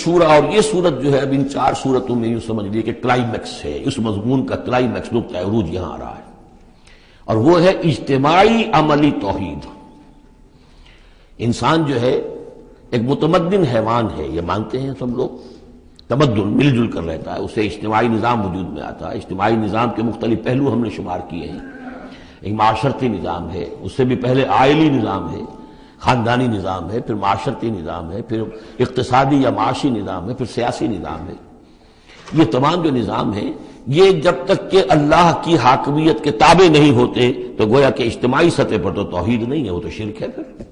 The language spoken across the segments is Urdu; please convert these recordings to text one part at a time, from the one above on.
شورا، اور یہ سورت جو ہے اب ان 4 سورتوں میں یوں سمجھ لیے کہ کلائمیکس ہے، اس مضمون کا کلائمیکس نقطہ عروج یہاں آ رہا ہے، اور وہ ہے اجتماعی عملی توحید۔ انسان جو ہے ایک متمدن حیوان ہے، یہ مانتے ہیں سب لوگ، تمدن مل جل کر رہتا ہے، اسے اجتماعی نظام وجود میں آتا ہے۔ اجتماعی نظام کے مختلف پہلو ہم نے شمار کیے ہیں، ایک معاشرتی نظام ہے، اس سے بھی پہلے عائلی نظام ہے، خاندانی نظام ہے، پھر معاشرتی نظام ہے، پھر اقتصادی یا معاشی نظام ہے، پھر سیاسی نظام ہے۔ یہ تمام جو نظام ہیں یہ جب تک کہ اللہ کی حاکمیت کے تابع نہیں ہوتے تو گویا کہ اجتماعی سطح پر تو توحید نہیں ہے، وہ تو شرک ہے۔ پھر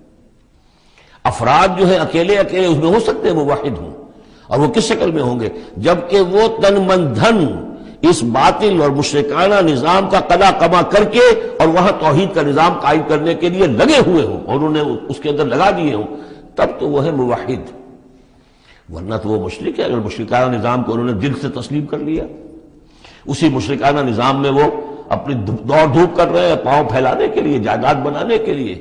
افراد جو ہے اکیلے اکیلے اس میں ہو سکتے ہیں موحد ہوں، اور وہ کس شکل میں ہوں گے؟ جبکہ وہ تن من دھن اس باطل اور مشرکانہ نظام کا قضا کما کر کے اور وہاں توحید کا نظام قائم کرنے کے لیے لگے ہوئے ہوں اور انہوں نے اس کے اندر لگا دیے ہوں، تب تو وہ ہے موحد، ورنہ تو وہ مشرک ہے۔ اگر مشرکانہ نظام کو انہوں نے دل سے تسلیم کر لیا، اسی مشرکانہ نظام میں وہ اپنی دوڑ دھوپ کر رہے ہیں پاؤں پھیلانے کے لیے، جائیداد بنانے کے لیے،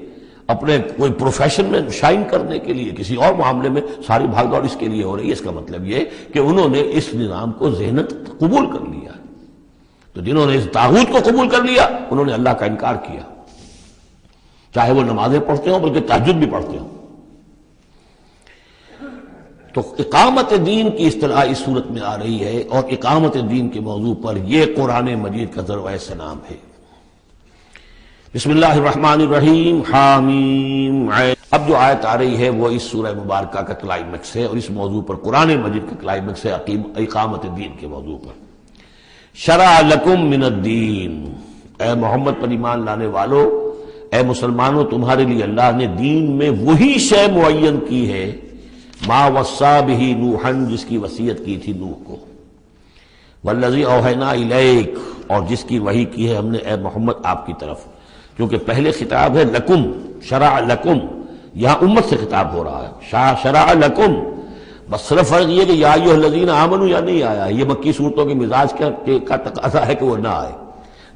اپنے کوئی پروفیشن میں شائن کرنے کے لیے، کسی اور معاملے میں ساری بھاگ دوڑ اس کے لیے ہو رہی ہے، اس کا مطلب یہ کہ انہوں نے اس نظام کو ذہناً قبول کر لیا۔ تو جنہوں نے اس طاغوت کو قبول کر لیا انہوں نے اللہ کا انکار کیا، چاہے وہ نمازیں پڑھتے ہوں بلکہ تہجد بھی پڑھتے ہوں۔ تو اقامت دین کی اصطلاح اس صورت میں آ رہی ہے، اور اقامت دین کے موضوع پر یہ قرآن مجید کا ذروۂ سلام ہے۔ بسم اللہ الرحمن الرحیم، حامیم عین۔ اب جو آیت آ رہی ہے وہ اس سورہ مبارکہ کا کلائمیکس ہے، اور اس موضوع پر قرآن مجید کا کلائمیکس ہے اقامت دین کے موضوع پر۔ شرع لکم من الدین، اے محمد پر ایمان لانے والو، اے مسلمانوں، تمہارے لیے اللہ نے دین میں وہی شے معین کی ہے، ما وصی بہ نوحا، جس کی وصیت کی تھی نوح کو، والذی اوحینا الیک، اور جس کی وحی کی ہے ہم نے اے محمد آپ کی طرف، کیونکہ پہلے خطاب ہے لکم، شرع لکم، یہاں امت سے خطاب ہو رہا ہے، شرع لکم، بس صرف فرق یہ کہ یا ایھا الذین آمنوا یا نہیں آیا، یہ مکی صورتوں کے مزاج کا تقاضا ہے کہ وہ نہ آئے،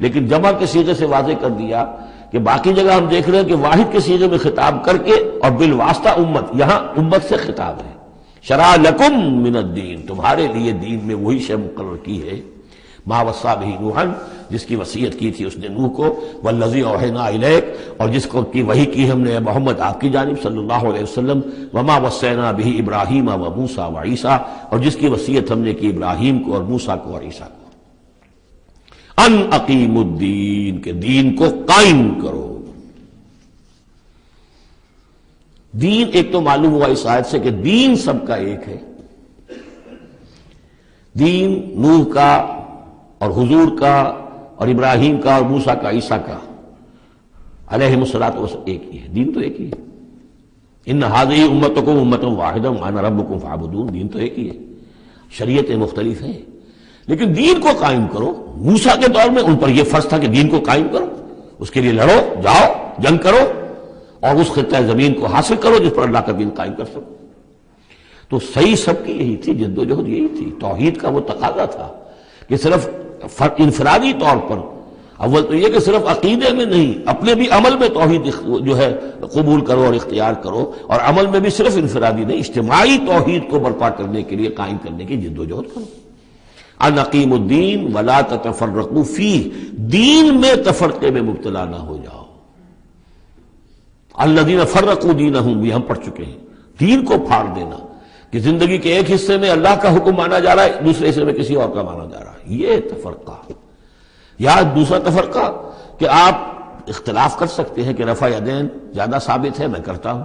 لیکن جمع کے صیغے سے واضح کر دیا کہ باقی جگہ ہم دیکھ رہے ہیں کہ واحد کے صیغے میں خطاب کر کے اور بالواسطہ امت، یہاں امت سے خطاب ہے۔ شرع لکم من الدین، تمہارے لیے دین میں وہی شے مقرر کی ہے، ما وصی بہ نوحا، جس کی وصیت کی تھی اس نے نوح کو، والذی اوحینا الیک، اور جس کو کی وحی کی ہم نے محمد آپ کی جانب صلی اللہ علیہ وسلم، وما وصینا بہ ابراہیم و موسیٰ و عیسیٰ، اور جس کی وصیت ہم نے کی ابراہیم کو اور موسیٰ کو اور عیسیٰ کو، ان اقیموا الدین، کہ دین کو قائم کرو۔ دین ایک تو معلوم ہوا اس آیت سے کہ دین سب کا ایک ہے، دین نوح کا اور حضور کا اور ابراہیم کا اور موسیٰ کا، عیسیٰ کا علیہم الصلاۃ والسلام ایک ہی ہے، دین تو ایک ہی ہے۔ ان ہذہ امتکم امۃ واحدہ وانا ربکم فاعبدون، دین تو ایک ہی ہے، شریعتیں مختلف ہیں لیکن دین کو قائم کرو۔ موسیٰ کے دور میں ان پر یہ فرض تھا کہ دین کو قائم کرو، اس کے لیے لڑو، جاؤ، جنگ کرو اور اس خطہ زمین کو حاصل کرو جس پر اللہ کا دین قائم کر سکو۔ تو صحیح سب کی یہی تھی، جد و جہد یہی تھی، توحید کا وہ تقاضا تھا کہ صرف انفرادی طور پر، اول تو یہ کہ صرف عقیدے میں نہیں، اپنے بھی عمل میں توحید جو ہے قبول کرو اور اختیار کرو، اور عمل میں بھی صرف انفرادی نہیں، اجتماعی توحید کو برپا کرنے کے لیے، قائم کرنے کی جد و جہد کرو۔ ان اقیموا الدین ولا تتفرقوا فیہ، دین میں تفرقے میں مبتلا نہ ہو جاؤ۔ الذین فرقوا دینہم، یہ ہم پڑھ چکے ہیں، دین کو پھاڑ دینا، کہ زندگی کے ایک حصے میں اللہ کا حکم مانا جا رہا ہے، دوسرے حصے میں کسی اور کا مانا جا رہا ہے، یہ تفرقہ۔ یا دوسرا تفرقہ کہ آپ اختلاف کر سکتے ہیں کہ رفع یدین زیادہ ثابت ہے، میں کرتا ہوں،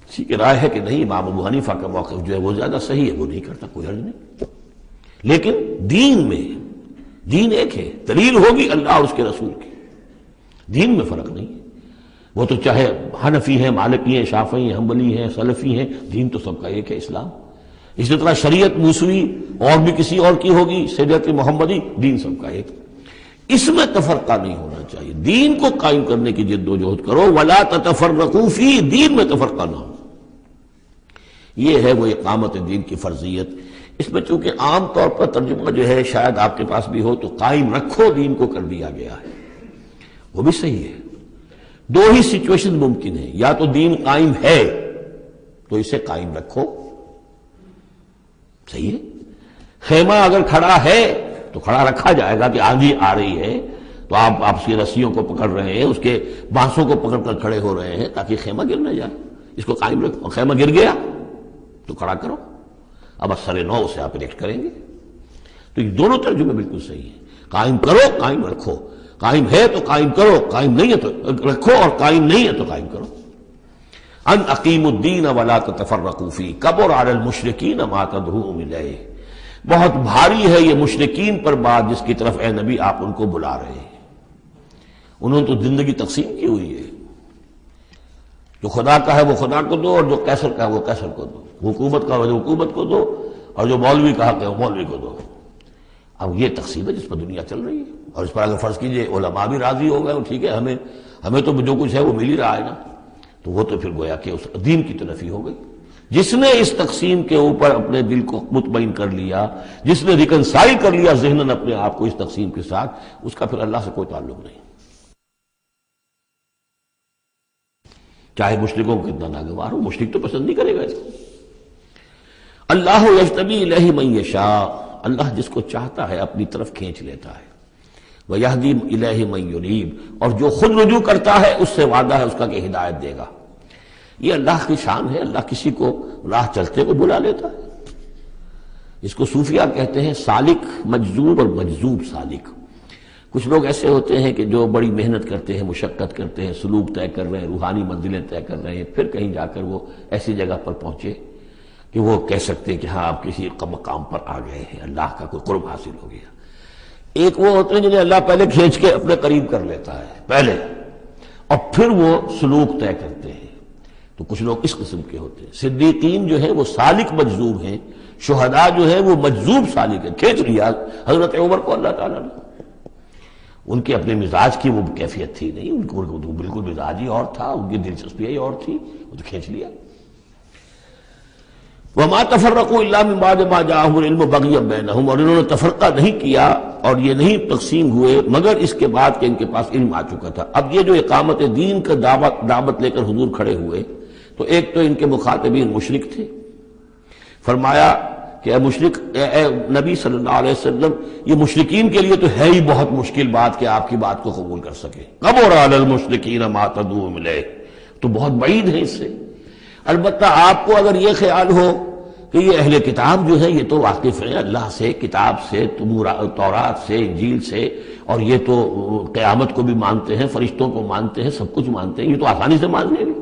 کسی کی رائے ہے کہ نہیں امام ابو حنیفہ کا موقف جو ہے وہ زیادہ صحیح ہے، وہ نہیں کرتا، کوئی حرج نہیں۔ لیکن دین میں، دین ایک ہے، دلیل ہوگی اللہ اور اس کے رسول کی، دین میں فرق نہیں ہے۔ وہ تو چاہے حنفی ہیں، مالکی ہیں، شافعی ہیں، حنبلی ہیں، سلفی ہیں، دین تو سب کا ایک ہے، اسلام۔ اسی طرح شریعت موسوی اور بھی کسی اور کی ہوگی، شریعت محمدی، دین سب کا ایک، اس میں تفرقہ نہیں ہونا چاہیے۔ دین کو قائم کرنے کی جد و جہد کرو، ولا تتفرقوا فی، دین میں تفرقہ نہ ہو۔ یہ ہے وہ اقامت دین کی فرضیت۔ اس میں چونکہ عام طور پر ترجمہ جو ہے شاید آپ کے پاس بھی ہو تو قائم رکھو دین کو کر دیا گیا ہے، وہ بھی صحیح ہے۔ دو ہی سچویشن ممکن ہے، یا تو دین قائم ہے تو اسے قائم رکھو، صحیح ہے، خیمہ اگر کھڑا ہے تو کھڑا رکھا جائے گا کہ آندھی آ رہی ہے تو آپ اس کی رسیوں کو پکڑ رہے ہیں، اس کے بانسوں کو پکڑ کر کھڑے ہو رہے ہیں تاکہ خیمہ گر نہ جائے، اس کو قائم رکھو۔ خیمہ گر گیا تو کھڑا کرو، اب اثر نو سے آپ ریکٹ کریں گے۔ تو یہ دونوں ترجمے بالکل صحیح ہیں، قائم کرو، قائم رکھو، قائم ہے تو قائم کرو، قائم نہیں ہے تو رکھو، اور قائم نہیں ہے تو قائم کرو۔ ان اقیموا الدین ولا تتفرقوا فیہ کبر علی المشرکین ما تدعوهم الیہ، بہت بھاری ہے یہ مشرکین پر بات جس کی طرف اے نبی آپ ان کو بلا رہے ہیں۔ انہوں نے تو زندگی تقسیم کی ہوئی ہے، جو خدا کا ہے وہ خدا کو دو، اور جو قیصر کا ہے وہ قیصر کو دو، حکومت کا ہے وہ حکومت کو دو، اور جو مولوی کا حق ہے وہ مولوی کو دو۔ اب یہ تقسیم ہے جس پر دنیا چل رہی ہے، اور اس پر اگر فرض کیجئے علماء بھی راضی ہو گئے، ٹھیک ہے، ہمیں تو جو کچھ ہے وہ مل ہی رہا ہے نا، تو وہ تو پھر گویا کہ اس دین کی تو نفی ہو گئی۔ جس نے اس تقسیم کے اوپر اپنے دل کو مطمئن کر لیا، جس نے ریکنسائل کر لیا ذہناً اپنے آپ کو اس تقسیم کے ساتھ، اس کا پھر اللہ سے کوئی تعلق نہیں، چاہے مشرکوں کو کتنا ناگوار ہو، مشرک تو پسند نہیں کرے گا اس کو۔ اللہ یجتبی الیہ من یشاء، اللہ جس کو چاہتا ہے اپنی طرف کھینچ لیتا ہے، ویہدی الیہ من ینیب، اور جو خود رجوع کرتا ہے اس سے وعدہ ہے اس کا کہ ہدایت دے گا۔ یہ اللہ کی شان ہے، اللہ کسی کو راہ چلتے کو بلا لیتا ہے۔ اس کو صوفیہ کہتے ہیں سالک مجذوب اور مجذوب سالک۔ کچھ لوگ ایسے ہوتے ہیں کہ جو بڑی محنت کرتے ہیں، مشقت کرتے ہیں، سلوک طے کر رہے ہیں، روحانی منزلیں طے کر رہے ہیں، پھر کہیں جا کر وہ ایسی جگہ پر پہنچے کہ وہ کہہ سکتے ہیں کہ ہاں آپ کسی مقام پر آ گئے ہیں، اللہ کا کوئی قرب حاصل ہو گیا۔ ایک وہ ہوتے ہیں جنہیں اللہ پہلے کھینچ کے اپنے قریب کر لیتا ہے پہلے، اور پھر وہ سلوک طے کرتے ہیں۔ تو کچھ لوگ اس قسم کے ہوتے ہیں۔ صدیقین جو ہیں وہ سالک مجذوب ہیں، شہداء جو ہیں وہ مجذوب سالک ہیں، کھینچ لیا حضرت عمر کو اللہ تعالیٰ نے۔ ان کے اپنے مزاج کی وہ کیفیت تھی نہیں، ان کو بالکل مزاج ہی اور تھا، ان کی دلچسپی ہی اور تھی، وہ تو کھینچ لیا۔ وما تفرقوا الا من بعد ما جاءهم العلم بغيا بينهم، اور انہوں نے تفرقہ نہیں کیا اور یہ نہیں تقسیم ہوئے مگر اس کے بعد کہ ان کے پاس علم آ چکا تھا۔ اب یہ جو اقامت دین کا دعوت لے کر حضور کھڑے ہوئے تو ایک تو ان کے مخاطبین مشرک تھے، فرمایا کہ اے مشرک، اے نبی صلی اللہ علیہ وسلم، یہ مشرکین کے لیے تو ہے ہی بہت مشکل بات کہ آپ کی بات کو قبول کر سکے، کبر علی المشرکین ما تدعوهم الیہ، تو بہت بعید ہے اس سے۔ البتہ آپ کو اگر یہ خیال ہو کہ یہ اہل کتاب جو ہے یہ تو واقف ہیں اللہ سے، کتاب سے، تورات سے، انجیل سے، اور یہ تو قیامت کو بھی مانتے ہیں، فرشتوں کو مانتے ہیں، سب کچھ مانتے ہیں، یہ تو آسانی سے مان لیں گے،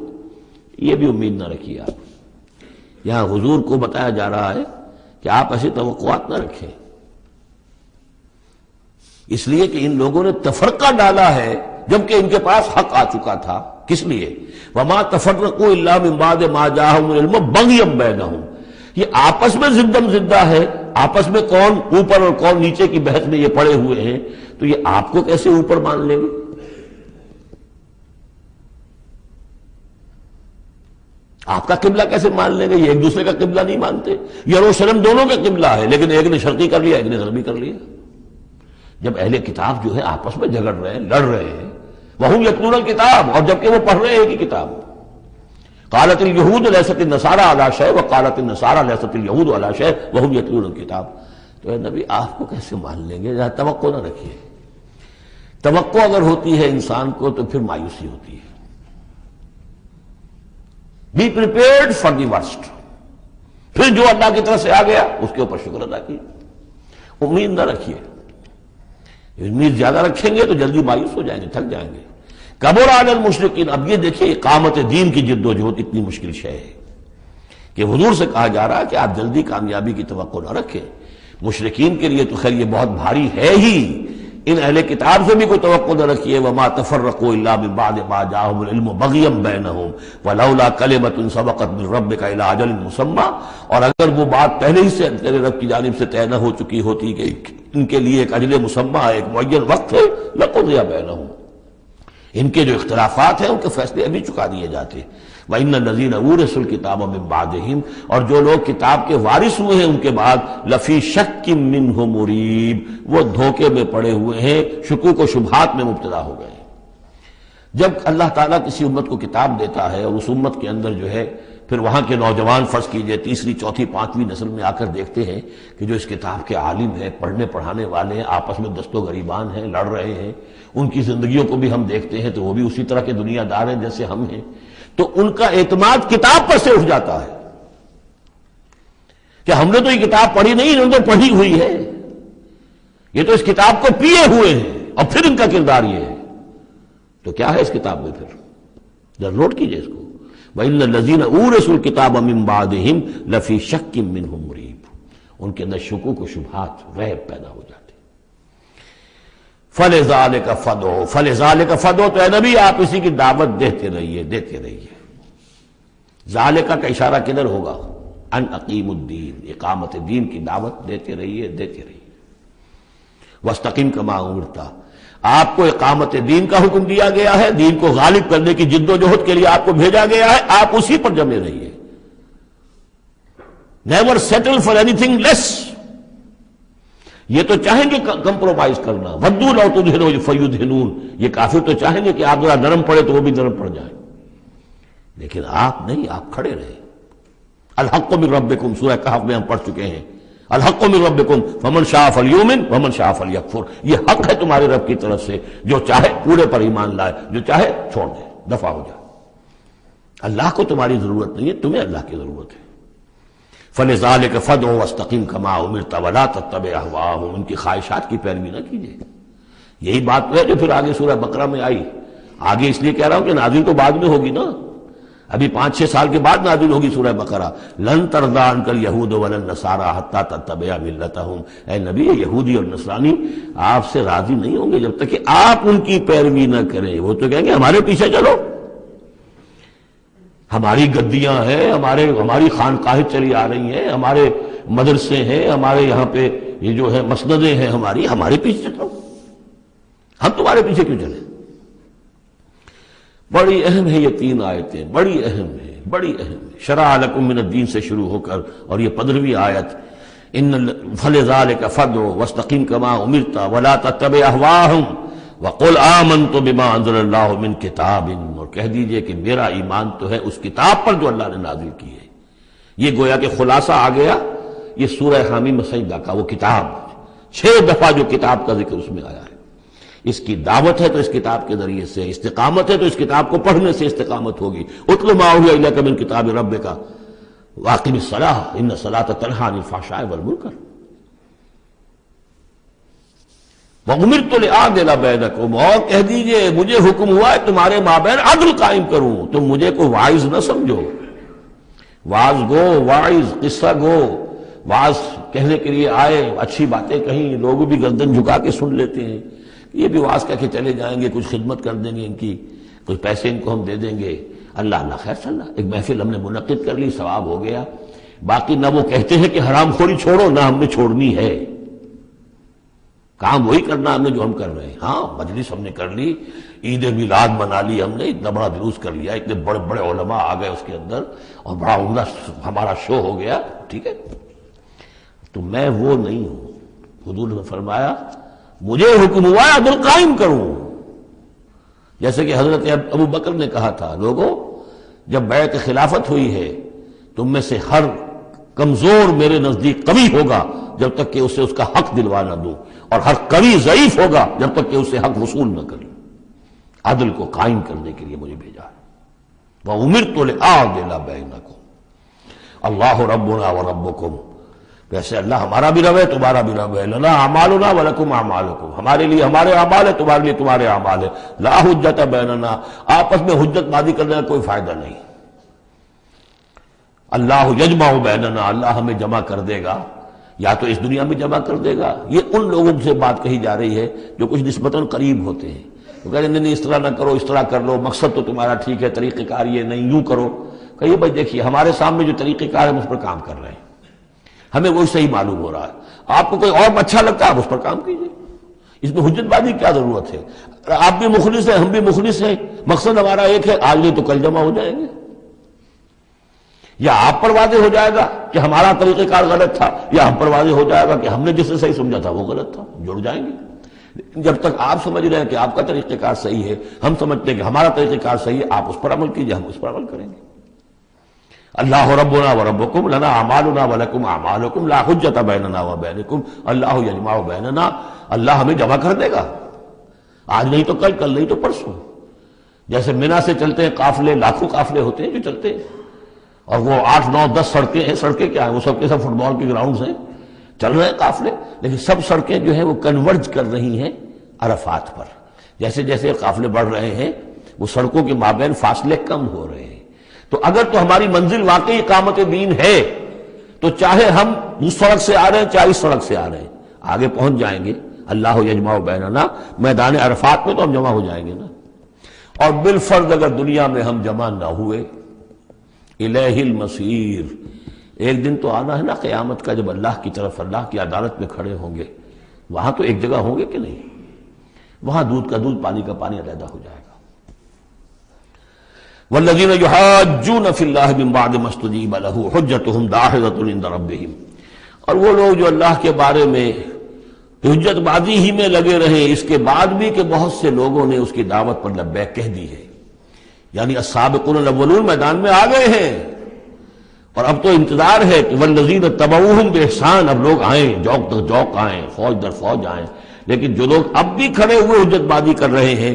یہ بھی امید نہ رکھیے آپ۔ یہاں حضور کو بتایا جا رہا ہے کہ آپ ایسی توقعات نہ رکھیں، اس لیے کہ ان لوگوں نے تفرقہ ڈالا ہے جبکہ ان کے پاس حق آ چکا تھا۔ کس لیے؟ وما تفرقوا الا من بعد ما جاءهم العلم بغيا بينهم، یہ آپس میں زدم زدہ ہے، آپس میں کون اوپر اور کون نیچے کی بحث میں یہ پڑے ہوئے ہیں، تو یہ آپ کو کیسے اوپر مان لیں گے؟ آپ کا قبلہ کیسے مان لیں گے؟ یہ ایک دوسرے کا قبلہ نہیں مانتے، یروشلم دونوں کا قبلہ ہے لیکن ایک نے شرقی کر لیا، ایک نے غربی کر لیا۔ جب اہل کتاب جو ہے آپس میں جھگڑ رہے ہیں، لڑ رہے ہیں، وہم یتلون الکتاب، اور جبکہ وہ پڑھ رہے ہیں ایک ہی کتاب۔ قالت اليہود لیست النصارى علی شیء وقالت النصارى لیست اليہود علی شیء وہم یتلون الکتاب۔ تو اے نبی آپ کو کیسے مان لیں گے؟ ذرا توقع نہ رکھیے۔ توقع اگر ہوتی ہے انسان کو تو پھر مایوسی ہوتی ہے۔ Be prepared for the worst, پھر جو اللہ کی طرف سے آ گیا اس کے اوپر شکر ادا کیے، امید نہ رکھیے۔ امید زیادہ رکھیں گے تو جلدی مایوس ہو جائیں گے، تھک جائیں گے۔ کبر علی المشرکین، اب یہ دیکھیے اقامت دین کی جد و جہد اتنی مشکل شے ہے کہ حضور سے کہا جا رہا ہے کہ آپ جلدی کامیابی کی توقع نہ رکھیں۔ مشرکین کے لیے تو خیر یہ بہت بھاری ہے ہی، ان اہل کتاب سے بھی کوئی توقع نہ رکھیے۔ وما تفرقوا الا من بعد ما جاءهم العلم بغيا بينهم ولولا كلمة سبقت من ربك الى اجل مسمى، اور اگر وہ بات پہلے ہی سے تیرے رب کی جانب سے طے نہ ہو چکی ہوتی کہ ان کے لیے ایک اجل مسمى، ایک معین وقت ہے، لقضي بينهم، ان کے جو اختلافات ہیں ان کے فیصلے ابھی چکا دیے جاتے۔ وَإِنَّ الَّذِينَ أُورِثُوا الْكِتَابَ مِن بَعْدِهِمْ، اور جو لوگ کتاب کے وارث ہوئے ہیں ان کے بعد، لَفِي شَكٍّ مِّنْهُ مُرِيبٍ، وہ دھوکے میں پڑے ہوئے ہیں، شکوک و شبہات میں مبتلا ہو گئے ہیں۔ جب اللہ تعالیٰ کسی امت کو کتاب دیتا ہے اور اس امت کے اندر جو ہے پھر وہاں کے نوجوان فرض کیجئے تیسری چوتھی پانچویں نسل میں آ کر دیکھتے ہیں کہ جو اس کتاب کے عالم ہیں، پڑھنے پڑھانے والے ہیں، آپس میں دست و گریبان ہیں، لڑ رہے ہیں، ان کی زندگیوں کو بھی ہم دیکھتے ہیں تو وہ بھی اسی طرح کے دنیا دار ہیں جیسے ہم ہیں، تو ان کا اعتماد کتاب پر سے اٹھ جاتا ہے کہ ہم نے تو یہ کتاب پڑھی نہیں، انہوں نے تو پڑھی ہوئی ہے، یہ تو اس کتاب کو پیے ہوئے ہیں، اور پھر ان کا کردار یہ ہے۔ تو کیا ہے اس کتاب میں؟ پھر ذرا نوٹ کیجئے اس کو، وَإِنَّ الَّذِينَ أُورِثُوا الْكِتَابَ مِن بَعْدِهِمْ لَفِي شَكٍّ مِّنْهُ مُرِيبٍ، ان کے اندر شکوک و شبہات، ریب پیدا ہو جاتے۔ فَلِذَلِكَ فَادْعُ، فَلِذَلِكَ فَادْعُ، تو اے نبی آپ اسی کی دعوت دیتے رہیے، دیتے رہیے۔ ذالکہ کا اشارہ کدھر ہوگا؟ ان اقیم الدین، اقامت دین کی دعوت دیتے رہیے، دیتے رہیے۔ وَاسْتَقِمْ كَمَا أُمِرْتَ، آپ کو اقامت دین کا حکم دیا گیا ہے، دین کو غالب کرنے کی جد و جہد کے لیے آپ کو بھیجا گیا ہے، آپ اسی پر جمے رہیے۔ Never settle for anything less, یہ تو چاہیں گے کمپرومائز کرنا، وَدُّوا لَوْ تُدْهِنُوا فَيُدْهِنُونَ، یہ کافر تو چاہیں گے کہ آپ ذرا نرم پڑے تو وہ بھی نرم پڑ جائیں، لیکن آپ نہیں، آپ کھڑے رہے۔ الحق من ربکم، سورہ کہف میں ہم پڑھ چکے ہیں، الحق من ربکم فمن شاء فلیؤمن ومن شاء فلیکفر، یہ حق ہے تمہارے رب کی طرف سے، جو چاہے پورے پر ایمان لائے، جو چاہے چھوڑ دے، دفع ہو جائے۔ اللہ کو تمہاری ضرورت نہیں ہے، تمہیں اللہ کی ضرورت ہے۔ فَلِذَلِكَ فَادْعُ وَاسْتَقِمْ كَمَا أُمِرْتَ وَلَا تَتَّبِعْ أَهْوَاءَهُمْ، ان کی خواہشات کی پیروی نہ کیجیے۔ یہی بات ہے جو پھر آگے سورہ بقرہ میں آئی، آگے اس لیے کہہ رہا ہوں کہ نازل تو بعد میں ہوگی نا، ابھی 5-6 سال کے بعد نازل ہوگی سورہ بقرہ۔ لن ترضى عنك اليهود ولا النصارى حتى تتبع ملتهم، اے نبی یہودی اور نصرانی آپ سے راضی نہیں ہوں گے جب تک کہ آپ ان کی پیروی نہ کریں۔ وہ تو کہیں گے ہمارے پیچھے چلو، ہماری گدیاں ہیں، ہماری خانقاہیں چلی آ رہی ہیں، ہمارے مدرسے ہیں، ہمارے یہاں پہ یہ جو ہے مسندیں ہیں ہمارے پیچھے چلو، ہم تمہارے پیچھے کیوں چلیں؟ بڑی اہم ہے یہ 3 آیتیں، بڑی اہم ہے، بڑی اہم ہے۔ شرع لکم من الدین سے شروع ہو کر اور یہ 15ویں آیت، فَلِذَلِكَ فَادْعُ وَاسْتَقِمْ كَمَا أُمِرْتَ وَلَا تَتَّبِعْ أَهْوَاءَهُمْ وَقُلْ آمَنْتُ بِمَا أَنزَلَ اللَّهُ مِنْ كِتَابٍ، اور کہہ دیجئے کہ میرا ایمان تو ہے اس کتاب پر جو اللہ نے نازل کی ہے۔ یہ گویا کہ خلاصہ آ گیا یہ سورہ حامیم سجدہ کا، وہ کتاب 6 دفعہ جو کتاب کا ذکر اس میں آیا ہے، اس کی دعوت ہے تو اس کتاب کے ذریعے سے، استقامت ہے تو اس کتاب کو پڑھنے سے استقامت ہوگی۔ اتل ما اوحی الیک من کتاب ربک واقم الصلاۃ ان الصلاۃ تنہی عن الفحشاء والمنکر وامرت لأعدل بینکم، اور کہہ دیجئے مجھے حکم ہوا ہے تمہارے مابین عدل قائم کروں۔ تم مجھے کوئی واعظ نہ سمجھو، واعظ گو، واعظ قصہ گو، واعظ کہنے کے لیے آئے، اچھی باتیں کہیں، لوگ بھی گردن جھکا کے سن لیتے ہیں، یہ بھی واعظ کہہ کے چلے جائیں گے، کچھ خدمت کر دیں گے ان کی، کچھ پیسے ان کو ہم دے دیں گے، اللہ خیر صلی اللہ، ایک محفل ہم نے منعقد کر لی، ثواب ہو گیا۔ باقی نہ وہ کہتے ہیں کہ حرام خوری چھوڑو، نہ ہم نے چھوڑنی ہے، کام وہی کرنا ہم نے جو ہم کر رہے ہیں۔ ہاں مجلس ہم نے کر لی، عید میلاد منا لی ہم نے، اتنا بڑا جلوس کر لیا، اتنے بڑے بڑے علماء آ گئے اس کے اندر، اور بڑا عمدہ ہمارا شو ہو گیا، ٹھیک ہے، تو میں وہ نہیں ہوں۔ حضور نے فرمایا مجھے حکم ہوا ہے عدل قائم کروں، جیسے کہ حضرت ابو بکر نے کہا تھا، لوگوں جب بیعت خلافت ہوئی ہے تم میں سے ہر کمزور میرے نزدیک قوی ہوگا جب تک کہ اسے اس کا حق دلوا نہ دوں، اور ہر قوی ضعیف ہوگا جب تک کہ اسے حق وصول نہ کروں۔ عدل کو قائم کرنے کے لیے مجھے بھیجا ہے۔ وَأُمِرْتُ لِأَعْدِلَ بَيْنَكُمْ اللہ ربنا وربکم، ویسے اللہ ہمارا بھی رب ہے تمہارا بھی رب ہے، لنا اعمالنا ولکم اعمالکم، ہمارے لیے ہمارے اعمال ہے تمہارے لیے تمہارے اعمال ہے، لا حجت بیننا، آپس میں حجت بازی کرنے کا کوئی فائدہ نہیں۔ اللہ یجمع بیننا، اللہ ہمیں جمع کر دے گا، یا تو اس دنیا میں جمع کر دے گا۔ یہ ان لوگوں سے بات کہی جا رہی ہے جو کچھ نسبتاً قریب ہوتے ہیں، تو کہتے ہیں نہیں اس طرح نہ کرو، اس طرح کر لو، مقصد تو تمہارا ٹھیک ہے، طریقہ کار یہ نہیں، یوں کرو۔ کہیے بھائی دیکھیے ہمارے سامنے جو طریقہ کار ہے ہم اس پر کام کر رہے ہیں، ہمیں وہی صحیح معلوم ہو رہا ہے، آپ کو کوئی اور اچھا لگتا ہے آپ اس پر کام کیجیے، اس میں حجت بازی کیا ضرورت ہے؟ آپ بھی مخلص ہیں ہم بھی مخلص ہیں، مقصد ہمارا ایک ہے، آج نہیں تو کل جمع ہو جائیں گے، یا آپ پر واضح ہو جائے گا کہ ہمارا طریقہ کار غلط تھا، یا ہم پر واضح ہو جائے گا کہ ہم نے جسے صحیح سمجھا تھا وہ غلط تھا، جڑ جائیں گے۔ جب تک آپ سمجھ رہے ہیں کہ آپ کا طریقہ کار صحیح ہے، ہم سمجھتے ہیں کہ ہمارا طریقہ کار صحیح ہے، آپ اس پر عمل کیجیے، ہم اس پر عمل کریں گے۔ اللہ ربنا و ربکم لنا اعمالنا ولکم اعمالکم لا حجۃ بیننا و بینکم اللہ یجمع بیننا، اللہ ہمیں جمع کر دے گا، آج نہیں تو کل، کل نہیں تو پرسوں۔ جیسے منی سے چلتے ہیں قافلے، لاکھوں قافلے ہوتے ہیں جو چلتے ہیں، اور وہ 8 9 10 سڑکیں ہیں، سڑکیں کیا ہیں، وہ سب کے سب فٹ بال کے گراؤنڈز ہیں، چل رہے ہیں قافلے، لیکن سب سڑکیں جو ہیں وہ کنورج کر رہی ہیں عرفات پر۔ جیسے جیسے قافلے بڑھ رہے ہیں وہ سڑکوں کے مابین فاصلے کم ہو رہے ہیں۔ تو اگر تو ہماری منزل واقعی اقامت دین ہے تو چاہے ہم اس سڑک سے آ رہے ہیں چاہے اس سڑک سے آ رہے ہیں، آگے پہنچ جائیں گے۔ اللہ یجمع بیننا، میدان عرفات میں تو ہم جمع ہو جائیں گے نا۔ اور بالفرض اگر دنیا میں ہم جمع نہ ہوئے، الیہ المصیر، ایک دن تو آنا ہے نا قیامت کا، جب اللہ کی طرف اللہ کی عدالت میں کھڑے ہوں گے، وہاں تو ایک جگہ ہوں گے کہ نہیں؟ وہاں دودھ کا دودھ پانی کا پانی علیحدہ ہو جائے گا۔ والذین یحاجون فی اللہ من بعد ما استجیب لہ حجتہم داحضۃ عند ربہم، اور وہ لوگ جو اللہ کے بارے میں حجت بازی ہی میں لگے رہے اس کے بعد بھی کہ بہت سے لوگوں نے اس کی دعوت پر لبیک کہہ دی ہے، یعنی السابقون الاولون میدان میں آ گئے ہیں، اور اب تو انتظار ہے کہ والذین تبعوہم باحسان، اب لوگ آئیں، جوق در جوق آئیں، فوج در فوج آئیں، لیکن جو لوگ اب بھی کھڑے ہوئے حجت بازی کر رہے ہیں،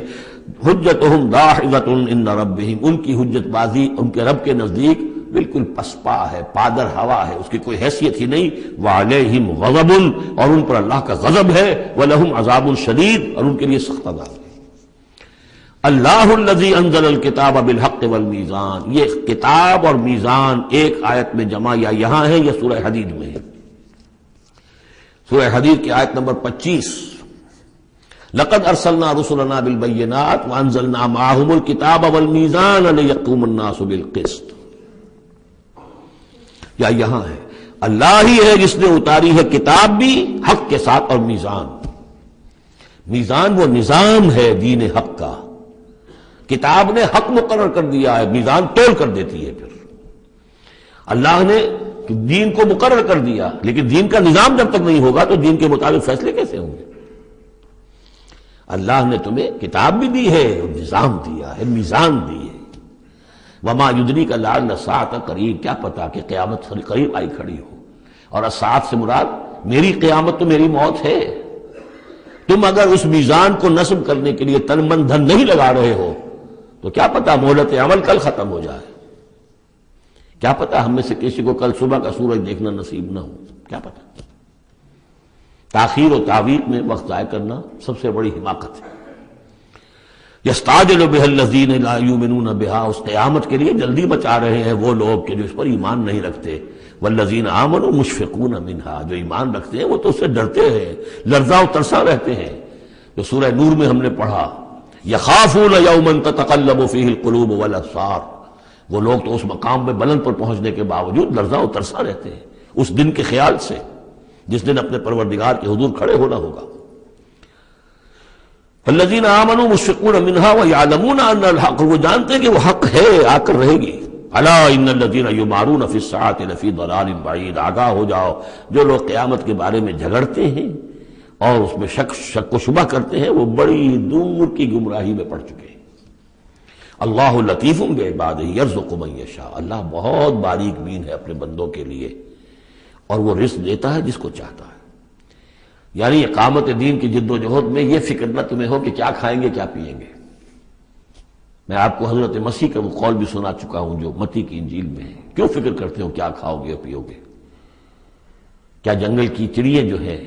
حجتہم داحضۃ عند ربہم، ان کی حجت بازی ان کے رب کے نزدیک بالکل پسپا ہے، پادر ہوا ہے، اس کی کوئی حیثیت ہی نہیں۔ وعلیہم غضب، اور ان پر اللہ کا غضب ہے، ولہم عذاب شدید، اور ان کے لیے سخت عذاب ہے۔ اللہ الذی انزل الکتاب بالحق والمیزان، یہ کتاب اور میزان ایک آیت میں جمع یا یہاں ہے یا سورہ حدید میں ہے؟ سورہ حدید کی آیت نمبر 25، لقد ارسلنا رسلنا بالبینات وانزلنا معهم الکتاب والمیزان لیقوم الناس بالقسط، یا یہاں ہے اللہ ہی ہے جس نے اتاری ہے کتاب بھی حق کے ساتھ اور میزان۔ میزان وہ نظام ہے دین حق کا، کتاب نے حق مقرر کر دیا ہے، میزان تول کر دیتی ہے۔ پھر اللہ نے دین کو مقرر کر دیا، لیکن دین کا نظام جب تک نہیں ہوگا تو دین کے مطابق فیصلے کیسے ہوں گے؟ اللہ نے تمہیں کتاب بھی دی ہے اور نظام دیا ہے، میزان دی ہے۔ وما یدریک لعل الساعۃ قریب، کیا پتا کہ قیامت قریب آئی کھڑی ہو، اور الساعۃ سے مراد میری قیامت تو میری موت ہے۔ تم اگر اس میزان کو نصب کرنے کے لیے تن من دھن نہیں لگا رہے ہو تو کیا پتا مہلت عمل کل ختم ہو جائے، کیا پتا ہم میں سے کسی کو کل صبح کا سورج دیکھنا نصیب نہ ہو، کیا پتا۔ تاخیر و تعویق میں وقت ضائع کرنا سب سے بڑی حماقت ہے۔ یستعجل بها الذین لا یؤمنون بها، اس قیامت کے لیے جلدی مچا رہے ہیں وہ لوگ کہ جو اس پر ایمان نہیں رکھتے۔ والذین آمنوا مشفقون منها، جو ایمان رکھتے ہیں وہ تو اس سے ڈرتے ہیں، لرزاں و ترساں رہتے ہیں۔ جو سورہ نور میں ہم نے پڑھا، یخافون یوما تتقلب فیہ القلوب والابصار، وہ لوگ تو اس مقام میں بلند پر پہنچنے کے باوجود لرزاں و ترساں رہتے ہیں اس دن کے خیال سے جس دن اپنے پروردگار کے حضور کھڑے ہونا ہوگا۔ الذین آمنوا مشفقون منها ویعلمون ان الحق، وہ جانتے ہیں کہ وہ حق ہے، آ کر رہے گی۔ الا ان الذین یمارون فی الساعۃ لفی ضلال بعید، آگاہ ہو جاؤ جو لوگ قیامت کے بارے میں جھگڑتے ہیں اور اس میں شک و شبہ کرتے ہیں وہ بڑی دور کی گمراہی میں پڑ چکے ہیں۔ اللہ لطیف بعبادہ یرزق من یشاء، اللہ بہت باریک بین ہے اپنے بندوں کے لیے، اور وہ رزق دیتا ہے جس کو چاہتا ہے۔ یعنی اقامت دین کی جد و جہد میں یہ فکر نہ تمہیں ہو کہ کیا کھائیں گے کیا پئیں گے۔ میں آپ کو حضرت مسیح کا وہ قول بھی سنا چکا ہوں جو متی کی انجیل میں ہے، کیوں فکر کرتے ہو کیا کھاؤ گے پیو گے؟ کیا جنگل کی چڑیاں جو ہیں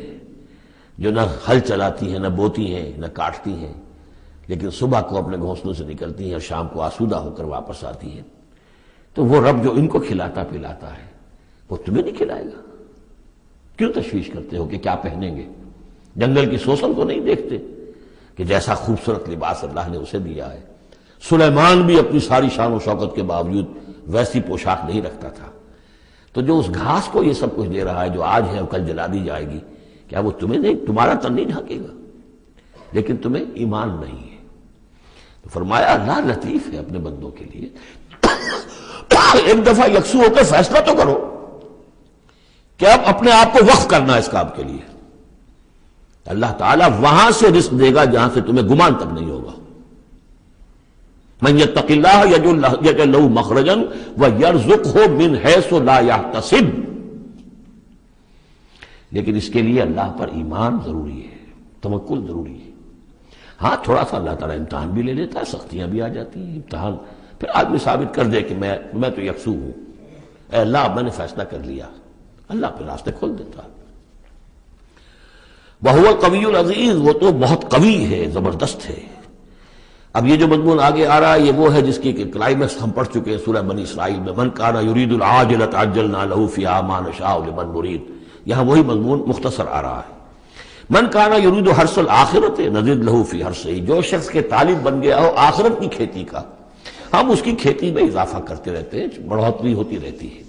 جو نہ ہل چلاتی ہیں نہ بوتی ہیں نہ کاٹتی ہیں، لیکن صبح کو اپنے گھونسلوں سے نکلتی ہیں اور شام کو آسودہ ہو کر واپس آتی ہیں، تو وہ رب جو ان کو کھلاتا پلاتا ہے وہ تمہیں نہیں کھلائے گا؟ کیوں تشویش کرتے ہو کہ کیا پہنیں گے؟ جنگل کی سوسن کو نہیں دیکھتے کہ جیسا خوبصورت لباس اللہ نے اسے دیا ہے۔ سلیمان بھی اپنی ساری شان و شوکت کے باوجود ویسی پوشاک نہیں رکھتا تھا۔ تو جو اس گھاس کو یہ سب کچھ دے رہا ہے جو آج ہے اور کل جلا دی جائے گی، کیا وہ تمہیں نہیں، تمہارا تن نہیں ڈھانکے گا؟ لیکن تمہیں ایمان نہیں ہے۔ تو فرمایا اللہ لطیف ہے اپنے بندوں کے لیے۔ ایک دفعہ یکسو ہو کر فیصلہ تو کرو کہ اب اپنے آپ کو وقف کرنا ہے اس کام کے لیے۔ اللہ تعالیٰ وہاں سے رزق دے گا جہاں سے تمہیں گمان تک نہیں ہوگا۔ من یتق اللہ یجعل لہ مخرجا ویرزقہ من حیث لا یحتسب. لیکن اس کے لیے اللہ پر ایمان ضروری ہے، توکل ضروری ہے. ہاں تھوڑا سا اللہ تعالیٰ امتحان بھی لے لیتا ہے، سختیاں بھی آ جاتی ہیں، امتحان پھر آدمی ثابت کر دے کہ میں تو یکسو ہوں، اے اللہ میں نے فیصلہ کر لیا، اللہ پھر راستے کھول دیتا ہے. وَهُوَ الْقَوِيُّ الْعَزِيزُ، وہ تو بہت قوی ہے، زبردست ہے. اب یہ جو مضمون آگے آ رہا ہے یہ وہ ہے جس کی کلائمیکس ہم پڑھ چکے ہیں سورہ بنی اسرائیل میں. من کان یرید العاجلۃ عجلنا لہ فیہا ما نشاء لمن نرید. یہاں وہی مضمون مختصر آ رہا ہے. من کان یرید حرث الآخرۃ نزد لہ فی حرثہ، جو شخص کے طالب بن گیا ہو آخرت کی کھیتی کا، ہم اس کی کھیتی میں اضافہ کرتے رہتے ہیں، بڑھوتری ہوتی رہتی ہے.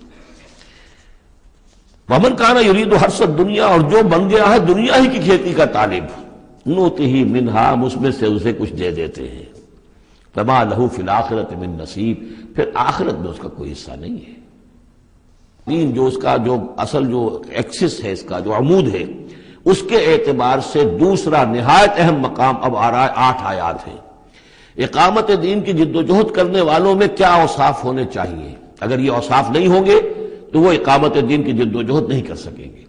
ومن کان یرید حرث الدنیا، اور جو بن گیا ہے دنیا ہی کی کھیتی کا طالب، نؤتہ منہا، ہم اس میں سے اسے کچھ دے دیتے ہیں. فما لہ فی الآخرۃ من نصیب، پھر آخرت میں اس کا کوئی حصہ نہیں ہے. دین جو اس کا جو اصل جو ایکسس ہے، اس کا جو عمود ہے، اس کے اعتبار سے دوسرا نہایت اہم مقام اب آ رہا ہے. 8 آیات ہیں. اقامت دین کی جد و جہد کرنے والوں میں کیا اوصاف ہونے چاہیے؟ اگر یہ اوصاف نہیں ہوں گے تو وہ اقامت دین کی جد و جہد نہیں کر سکیں گے.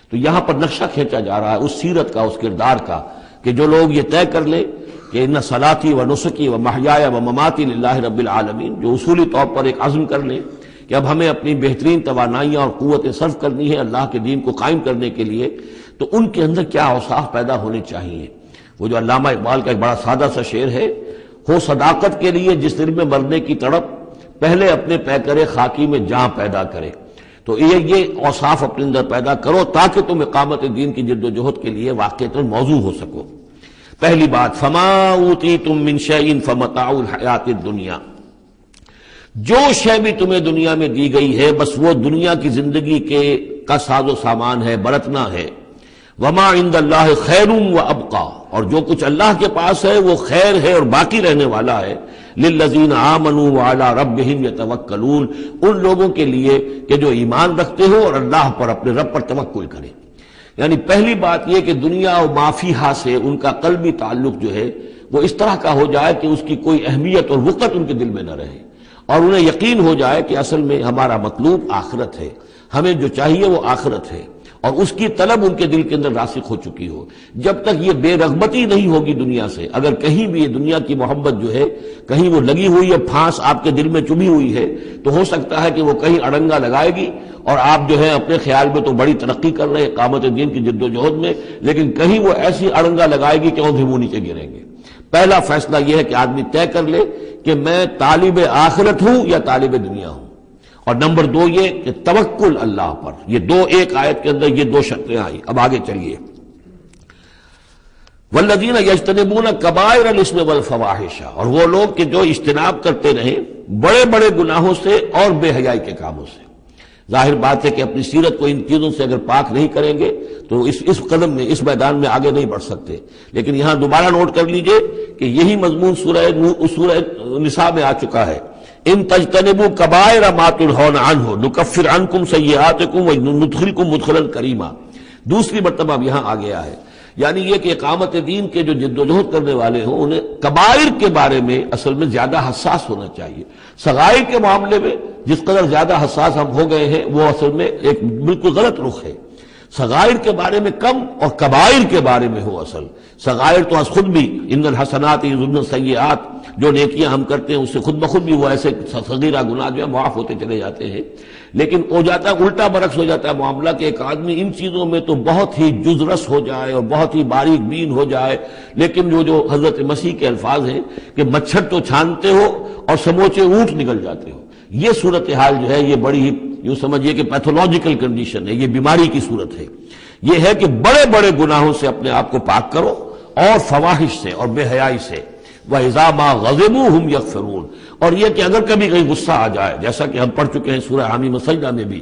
تو یہاں پر نقشہ کھینچا جا رہا ہے اس سیرت کا، اس کردار کا، کہ جو لوگ یہ طے کر لیں کہ ان صلاتی و نسکی و محیای و مماتی للہ رب العالمین، جو اصولی طور پر ایک عزم کر لیں کہ اب ہمیں اپنی بہترین توانائیاں اور قوتیں صرف کرنی ہے اللہ کے دین کو قائم کرنے کے لیے، تو ان کے اندر کیا اوصاف پیدا ہونے چاہیے. وہ جو علامہ اقبال کا ایک بڑا سادہ سا شعر ہے، ہو صداقت کے لیے جس دل میں مرنے کی تڑپ، پہلے اپنے پیکرے خاکی میں جاں پیدا کرے. تو یہ اوصاف اپنے اندر پیدا کرو تاکہ تم اقامت دین کی جد و جہد کے لیے واقعتاً موضوع ہو سکو. پہلی بات، فما اوتیتم من شیء فمتاع الحیات الدنیا، جو شے بھی تمہیں دنیا میں دی گئی ہے بس وہ دنیا کی زندگی کا ساز و سامان ہے، برتنا ہے. وما عند اللہ خیر و ابقا، اور جو کچھ اللہ کے پاس ہے وہ خیر ہے اور باقی رہنے والا ہے. للذین آمنوا وعلی ربہم یتوکلون، ان لوگوں کے لیے کہ جو ایمان رکھتے ہو اور اللہ پر، اپنے رب پر توکل کریں. یعنی پہلی بات یہ کہ دنیا و ما فیہا سے ان کا قلبی تعلق جو ہے وہ اس طرح کا ہو جائے کہ اس کی کوئی اہمیت اور وقت ان کے دل میں نہ رہے، اور انہیں یقین ہو جائے کہ اصل میں ہمارا مطلوب آخرت ہے، ہمیں جو چاہیے وہ آخرت ہے، اور اس کی طلب ان کے دل کے اندر راسخ ہو چکی ہو. جب تک یہ بے رغبتی نہیں ہوگی دنیا سے، اگر کہیں بھی یہ دنیا کی محبت جو ہے کہیں وہ لگی ہوئی ہے، پھانس آپ کے دل میں چبھی ہوئی ہے، تو ہو سکتا ہے کہ وہ کہیں اڑنگا لگائے گی اور آپ جو ہے اپنے خیال میں تو بڑی ترقی کر رہے ہیں اقامت دین کی جد و جہد میں، لیکن کہیں وہ ایسی اڑنگا لگائے گی کہ وہ بھی منہ نیچے گریں گے. پہلا فیصلہ یہ ہے کہ آدمی طے کر لے کہ میں طالب آخرت ہوں یا طالب دنیا ہوں. اور نمبر 2 یہ کہ توکل اللہ پر. یہ ایک آیت کے اندر یہ 2 شرطیں آئی. اب آگے چلیے. والذین یجتنبون کبائر الاثم والفواحش، اور وہ لوگ کہ جو اجتناب کرتے رہیں بڑے بڑے گناہوں سے اور بے حیائی کے کاموں سے. ظاہر بات ہے کہ اپنی سیرت کو ان چیزوں سے اگر پاک نہیں کریں گے تو اس قدم میں، اس میدان میں آگے نہیں بڑھ سکتے. لیکن یہاں دوبارہ نوٹ کر لیجئے کہ یہی مضمون سورہ نساء میں آ چکا ہے. ان تجتنبوا کبائر ما تنہون عنہ نکفر عنکم سیئاتکم وندخلکم مدخلا کریما. دوسری مرتبہ اب یہاں آ گیا ہے. یعنی یہ کہ اقامت دین کے جو جد و جہد کرنے والے ہوں انہیں کبائر کے بارے میں اصل میں زیادہ حساس ہونا چاہیے. صغائر کے معاملے میں جس قدر زیادہ حساس ہم ہو گئے ہیں وہ اصل میں ایک بالکل غلط رخ ہے. صغائر کے بارے میں کم اور کبائر کے بارے میں ہو. اصل صغائر تو از خود بھی ان الحسنات یذهبن السیئات، جو نیکیاں ہم کرتے ہیں اس سے خود بخود بھی وہ ایسے صغیرہ گناہ جو ہے معاف ہوتے چلے جاتے ہیں. لیکن ہو جاتا ہے الٹا برعکس ہو جاتا ہے معاملہ کہ ایک آدمی ان چیزوں میں تو بہت ہی جزرس ہو جائے اور بہت ہی باریک بین ہو جائے، لیکن جو حضرت مسیح کے الفاظ ہیں کہ مچھر تو چھانتے ہو اور سموچے اونٹ نکل جاتے ہو. یہ صورتحال جو ہے یہ بڑی ہی یوں سمجھیے کہ پیتھولوجیکل کنڈیشن ہے، یہ بیماری کی صورت ہے. یہ ہے کہ بڑے بڑے گناہوں سے اپنے آپ کو پاک کرو اور فواحش سے اور بے حیائی سے. وَإِذَا مَا غَضِبُوا هُمْ يَغْفِرُونَ، اور یہ کہ اگر کبھی کہیں غصہ آ جائے، جیسا کہ ہم پڑھ چکے ہیں سورہ حامیم سجدہ میں بھی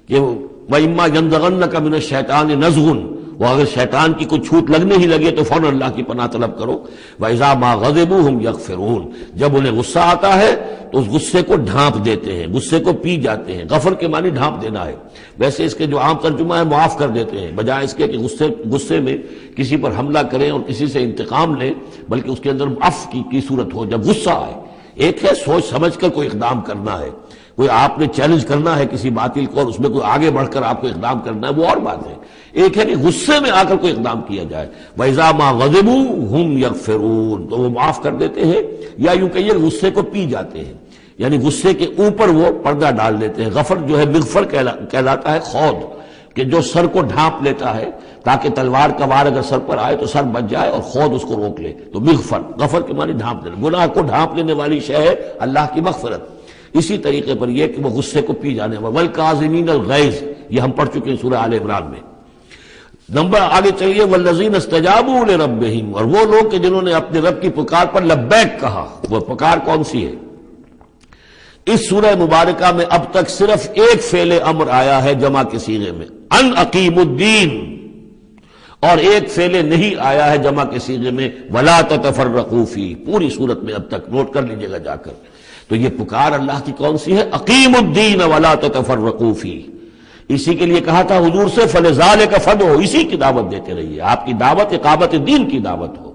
کہ وَإِمَّا يَنزَغَنَّكَ مِنَ الشَّيْطَانِ نَزْغٌ، وہ اگر شیطان کی کوئی چھوٹ لگنے ہی لگے تو فوراً اللہ کی پناہ طلب کرو. وَإِذَا مَا غَضِبُوا هُمْ يَغْفِرُونَ، جب انہیں غصہ آتا ہے تو اس غصے کو ڈھانپ دیتے ہیں، غصے کو پی جاتے ہیں. غفر کے معنی ڈھانپ دینا ہے. ویسے اس کے جو عام ترجمہ ہے معاف کر دیتے ہیں، بجائے اس کے کہ غصے میں کسی پر حملہ کریں اور کسی سے انتقام لیں، بلکہ اس کے اندر عفو کی صورت ہو جب غصہ آئے. ایک ہے سوچ سمجھ کر کوئی اقدام کرنا ہے، کوئی آپ نے چیلنج کرنا ہے کسی باطل کو اور اس میں کوئی آگے بڑھ کر آپ کو اقدام کرنا ہے، وہ اور بات ہے۔ ایک ہے کہ غصے میں آ کر کوئی اقدام کیا جائے، وَإِذَا مَا غَضِبُوا هُمْ يَغْفِرُونَ، تو وہ معاف کر دیتے ہیں، یا یوں کہیے غصے کو پی جاتے ہیں، یعنی غصے کے اوپر وہ پردہ ڈال دیتے ہیں۔ غفر جو ہے مغفر کہلاتا ہے خود، کہ جو سر کو ڈھانپ لیتا ہے تاکہ تلوار کا وار اگر سر پر آئے تو سر بچ جائے اور خود اس کو روک لے، تو مغفر، غفر کے معنی ڈھانپ دینا، گناہ کو ڈھانپ لینے والی شے ہے اللہ کی مغفرت۔ اسی طریقے پر یہ کہ وہ غصے کو پی جانے والا، وَالْكَاظِمِينَ الْغَيْظَ، یہ ہم پڑھ چکے ہیں سورہ آل عمران میں۔ نمبر آگے چلیے، وَالَّذِينَ اسْتَجَابُوا لِرَبِّهِمْ، اور وہ لوگ کہ جنہوں نے اپنے رب کی پکار پر لبیک کہا۔ وہ پکار کون سی ہے؟ اس سورہ مبارکہ میں اب تک صرف ایک فعل امر آیا ہے جمع کے صیغے میں، ان اقیم الدین، اور ایک فعل نہیں آیا ہے جمع کے صیغے میں ولا تتفرقوا فی، پوری صورت میں اب تک، نوٹ کر لیجئے گا جا کر۔ تو یہ پکار اللہ کی کون سی ہے؟ اقیم الدین ولا تتفرقوا فی۔ اسی کے لیے کہا تھا حضور سے فلذالک فدعوا، اسی کی دعوت دیتے رہیے، آپ کی دعوت اقامت دین کی دعوت ہو،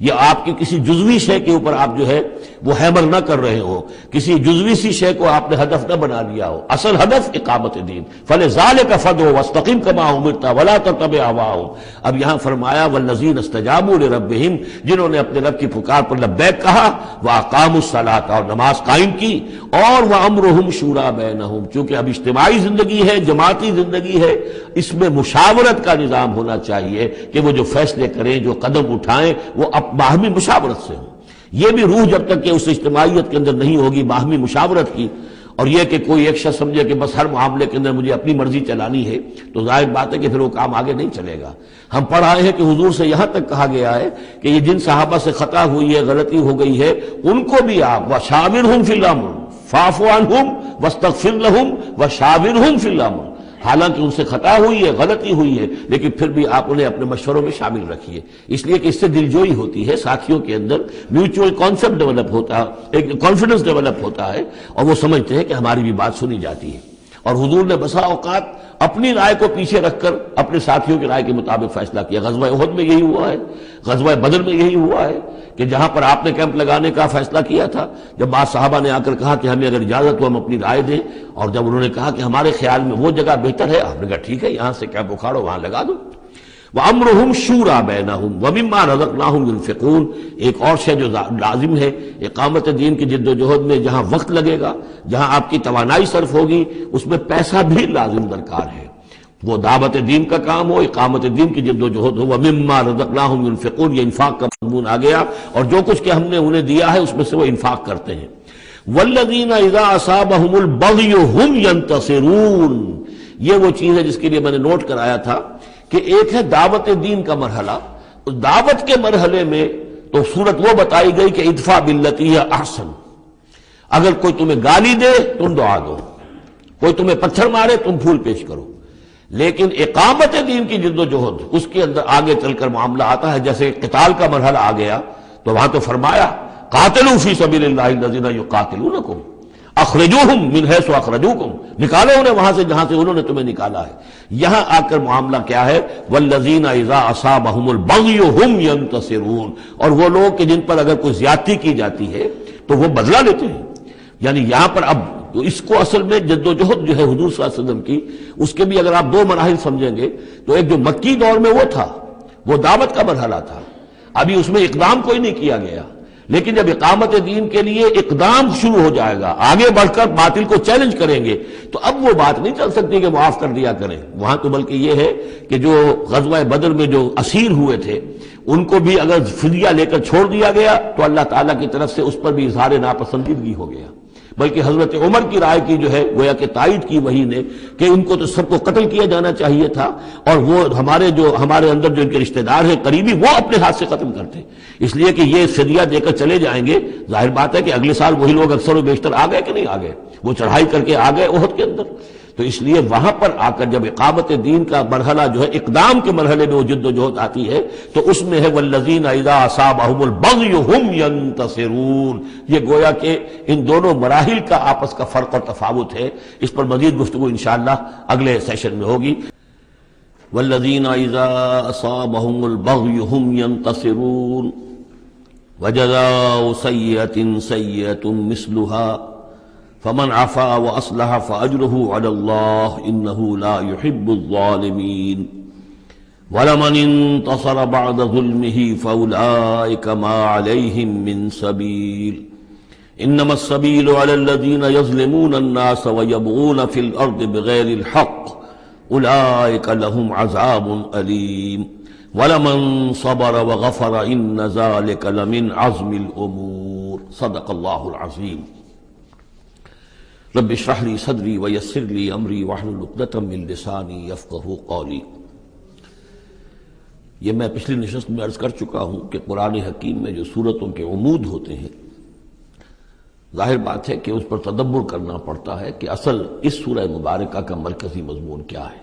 یہ آپ کی کسی جزوی شے کے اوپر آپ جو ہے وہ ہیمر نہ کر رہے ہو، کسی جزوی سی شے کو آپ نے ہدف نہ بنا لیا ہو، اصل ہدف اقامت دین۔ فلذالک فدعوا واستقم کما امرت ولا تتبع اهواهم۔ اب یہاں فرمایا والذین استجابوا لربهم، جنہوں نے اپنے رب کی پکار پر لبیک کہا، واقاموا الصلاۃ، اور نماز قائم کی، اور وامرهم شورى بینہم، چونکہ اب اجتماعی زندگی ہے، جماعتی زندگی ہے، اس میں مشاورت کا نظام ہونا چاہیے کہ وہ جو فیصلے کریں، جو قدم اٹھائیں، وہ باہمی مشاورت سے ہو۔ یہ بھی روح جب تک کہ اس اجتماعیت کے اندر نہیں ہوگی باہمی مشاورت کی، اور یہ کہ کوئی ایک شخص سمجھے کہ بس ہر معاملے کے اندر مجھے اپنی مرضی چلانی ہے، تو ظاہر بات ہے کہ پھر وہ کام آگے نہیں چلے گا۔ ہم پڑھ آئے ہیں کہ حضور سے یہاں تک کہا گیا ہے کہ یہ جن صحابہ سے خطا ہوئی ہے، غلطی ہو گئی ہے، ان کو بھی آپ وَشَاوِرْهُمْ فِي الْأَمْرِ فَاعْفُ عَنْهُمْ وَاسْتَغْفِرْ لَهُمْ وَشَاوِرْهُمْ فِي الْأَمْرِ، حالانکہ ان سے خطا ہوئی ہے، غلطی ہوئی ہے، لیکن پھر بھی آپ انہیں اپنے مشوروں میں شامل رکھیے، اس لیے کہ اس سے دلجوئی ہوتی ہے، ساتھیوں کے اندر میوچول کانسیپٹ ڈیولپ ہوتا ہے، ایک کانفیڈنس ڈیولپ ہوتا ہے، اور وہ سمجھتے ہیں کہ ہماری بھی بات سنی جاتی ہے۔ اور حضور نے بسا اوقات اپنی رائے کو پیچھے رکھ کر اپنے ساتھیوں کی رائے کے مطابق فیصلہ کیا۔ غزوہ احد میں یہی ہوا ہے، غزوہ بدر میں یہی ہوا ہے کہ جہاں پر آپ نے کیمپ لگانے کا فیصلہ کیا تھا، جب بعض صحابہ نے آ کر کہا کہ ہمیں اگر اجازت ہو ہم اپنی رائے دیں، اور جب انہوں نے کہا کہ ہمارے خیال میں وہ جگہ بہتر ہے، آپ نے کہا ٹھیک ہے، یہاں سے کیمپ اکھاڑو، وہاں لگا دو۔ وَأَمْرُهُمْ شُورَى بَيْنَهُمْ وَمِمَّا رَزَقْنَاهُمْ يُنْفِقُونَ، ایک اور شے جو لازم ہے اقامت دین کی جد و جہد میں، جہاں وقت لگے گا، جہاں آپ کی توانائی صرف ہوگی، اس میں پیسہ بھی لازم درکار ہے۔ وہ دعوت دین کا کام ہو، اقامت دین کی جد و جہد ہو، وَمِمَّا رَزَقْنَاهُمْ يُنْفِقُونَ، یہ انفاق کا مضمون آ گیا، اور جو کچھ کہ ہم نے انہیں دیا ہے اس میں سے وہ انفاق کرتے ہیں۔ وَالَّذِينَ إِذَا أَصَابَهُمُ الْبَغْيُ هُمْ يَنْتَصِرُونَ، یہ وہ چیز ہے جس کے لیے میں نے نوٹ کرایا تھا کہ ایک ہے دعوت دین کا مرحلہ، اس دعوت کے مرحلے میں تو صورت وہ بتائی گئی کہ ادفع باللتی ہی احسن، اگر کوئی تمہیں گالی دے تم دعا دو، کوئی تمہیں پتھر مارے تم پھول پیش کرو، لیکن اقامت دین کی جد و جہد اس کے اندر آگے چل کر معاملہ آتا ہے۔ جیسے قتال کا مرحلہ آ گیا تو وہاں تو فرمایا قاتلوا فی سبیل اللہ الذین یقاتلونکم اخرجوہم من حیث اخرجوکم، نکالو انہیں وہاں سے جہاں سے انہوں نے تمہیں نکالا ہے۔ یہاں آ کر معاملہ کیا ہے؟ والذین اذا اصابہم البغی ہم ینتصرون، اور وہ لوگ کہ جن پر اگر کوئی زیادتی کی جاتی ہے تو وہ بدلہ لیتے ہیں۔ یعنی یہاں پر اب تو اس کو اصل میں جد و جہد جو ہے حضور صلی اللہ علیہ وسلم کی، اس کے بھی اگر آپ دو مراحل سمجھیں گے تو ایک جو مکی دور میں وہ تھا، وہ دعوت کا مرحلہ تھا، ابھی اس میں اقدام کوئی نہیں کیا گیا، لیکن جب اقامت دین کے لیے اقدام شروع ہو جائے گا، آگے بڑھ کر باطل کو چیلنج کریں گے، تو اب وہ بات نہیں چل سکتی کہ معاف کر دیا کریں وہاں، تو بلکہ یہ ہے کہ جو غزوہ بدر میں جو اسیر ہوئے تھے ان کو بھی اگر فدیہ لے کر چھوڑ دیا گیا تو اللہ تعالیٰ کی طرف سے اس پر بھی اظہار ناپسندیدگی ہو گیا، بلکہ حضرت عمر کی رائے کی جو ہے گویا کہ تائید کی وہی نے کہ ان کو تو سب کو قتل کیا جانا چاہیے تھا، اور وہ ہمارے اندر جو ان کے رشتہ دار ہیں قریبی، وہ اپنے ہاتھ سے ختم کرتے، اس لیے کہ یہ فدیہ دے کر چلے جائیں گے، ظاہر بات ہے کہ اگلے سال وہی لوگ اکثر و بیشتر آ گئے کہ نہیں آ گئے، وہ چڑھائی کر کے آ گئے احد کے اندر، تو اس لیے وہاں پر آ کر جب اقامت دین کا مرحلہ جو ہے اقدام کے مرحلے میں وہ جد و جہد آتی ہے تو اس میں ہے والذین اذا اصابہم البغی ہم ینتصرون، یہ گویا کہ ان دونوں مراحل کا آپس کا فرق اور تفاوت ہے۔ اس پر مزید گفتگو انشاءاللہ اگلے سیشن میں ہوگی۔ والذین اذا اصابہم البغی ہم ینتصرون، وجزاء سیئۃ سیئۃ مثلها فمن عفا واصلح فاجره على الله انه لا يحب الظالمين ولمن انتصر بعد ظلمه فاولئك ما عليهم من سبيل انما السبيل على الذين يظلمون الناس ويبغون في الارض بغير الحق اولئك لهم عذاب اليم وَلَمَن صَبَرَ وَغَفَرَ إِنَّ ذَلِكَ لَمِنْ عَزْمِ الْأُمُورِ صدق اللہ العظیم۔ رب اشرح لي صدری ويسر لي امری واحلل عقدۃ من لسانی یفقہوا قولی۔ یہ میں پچھلی نشست میں عرض کر چکا ہوں کہ قرآن حکیم میں جو صورتوں کے عمود ہوتے ہیں، ظاہر بات ہے کہ اس پر تدبر کرنا پڑتا ہے کہ اصل اس سورہ مبارکہ کا مرکزی مضمون کیا ہے۔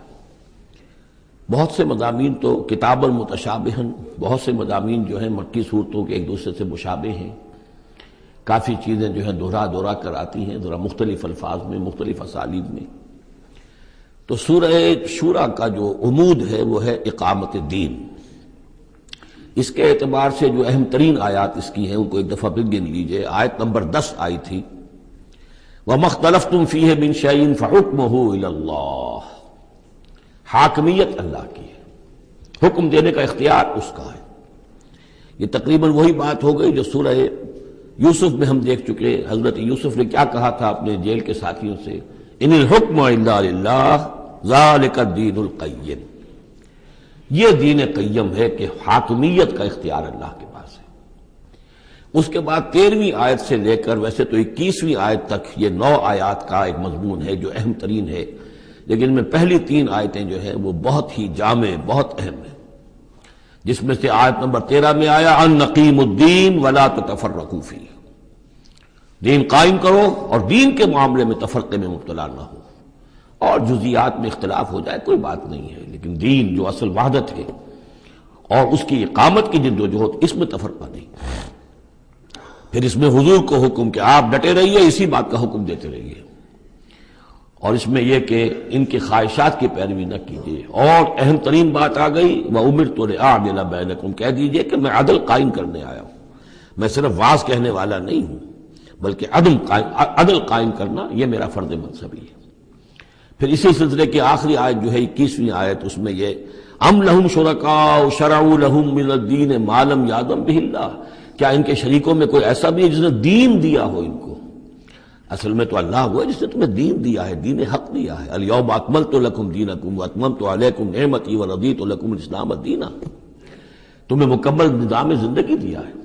بہت سے مضامین تو کتاب المتشابہن، بہت سے مضامین جو ہیں مکی صورتوں کے ایک دوسرے سے مشابہ ہیں، کافی چیزیں جو ہیں دہرا کر آتی ہیں، ذرا مختلف الفاظ میں، مختلف اسالیب میں۔ تو سورہ شورى کا جو عمود ہے وہ ہے اقامت دین۔ اس کے اعتبار سے جو اہم ترین آیات اس کی ہیں ان کو ایک دفعہ پھر گن لیجئے۔ آیت نمبر 10 آئی تھی وَمَا اخْتَلَفْتُمْ فِيهِ مِنْ شَيْءٍ فَحُكْمُهُ إِلَى اللَّهِ۔ حاکمیت اللہ کی ہے، حکم دینے کا اختیار اس کا ہے۔ یہ تقریباً وہی بات ہو گئی جو سورہ یوسف میں ہم دیکھ چکے۔ حضرت یوسف نے کیا کہا تھا اپنے جیل کے ساتھیوں سے؟ ان الحکم الا للہ ذالک الدین القیم۔ یہ دین قیم ہے کہ حاکمیت کا اختیار اللہ کے پاس ہے۔ اس کے بعد 13ویں آیت سے لے کر ویسے تو 21ویں آیت تک یہ 9 آیات کا ایک مضمون ہے جو اہم ترین ہے، لیکن ان میں پہلی 3 آیتیں جو ہیں وہ بہت ہی جامع، بہت اہم ہیں، جس میں سے آیت نمبر 13 میں آیا ان نقیم الدین ولا تتفرقوا فیہ، دین قائم کرو اور دین کے معاملے میں تفرقے میں مبتلا نہ ہو، اور جزیات میں اختلاف ہو جائے کوئی بات نہیں ہے، لیکن دین جو اصل وحدت ہے اور اس کی اقامت کی جدوجہد، اس میں تفرقہ نہیں۔ پھر اس میں حضور کو حکم کہ آپ ڈٹے رہیے، اسی بات کا حکم دیتے رہیے، اور اس میں یہ کہ ان کی خواہشات کی پیروی نہ کیجیے۔ اور اہم ترین بات آ گئی وَأُمِرْتُ لِأَعْدِلَ بَيْنَكُمْ، کہہ دیجئے کہ میں عدل قائم کرنے آیا ہوں، میں صرف واعظ کہنے والا نہیں ہوں بلکہ عدل قائم کرنا یہ میرا فرض منصبی ہے۔ پھر اسی سلسلے کی آخری آیت جو ہے 21ویں آیت، اس میں یہ ام لہم شرکاء شرعوا لہم من الدین ما لم یأذن بہ اللہ، کیا ان کے شریکوں میں کوئی ایسا بھی ہے جس نے دین دیا ہو ان کو؟ اصل میں تو اللہ ہوا جس نے تمہیں دین دیا ہے، دین حق دیا ہے۔ الیوم اکملت لکم دینکم واتممت علیکم نعمتی ورضیت لکم الاسلام دینا، تمہیں مکمل نظام زندگی دیا ہے۔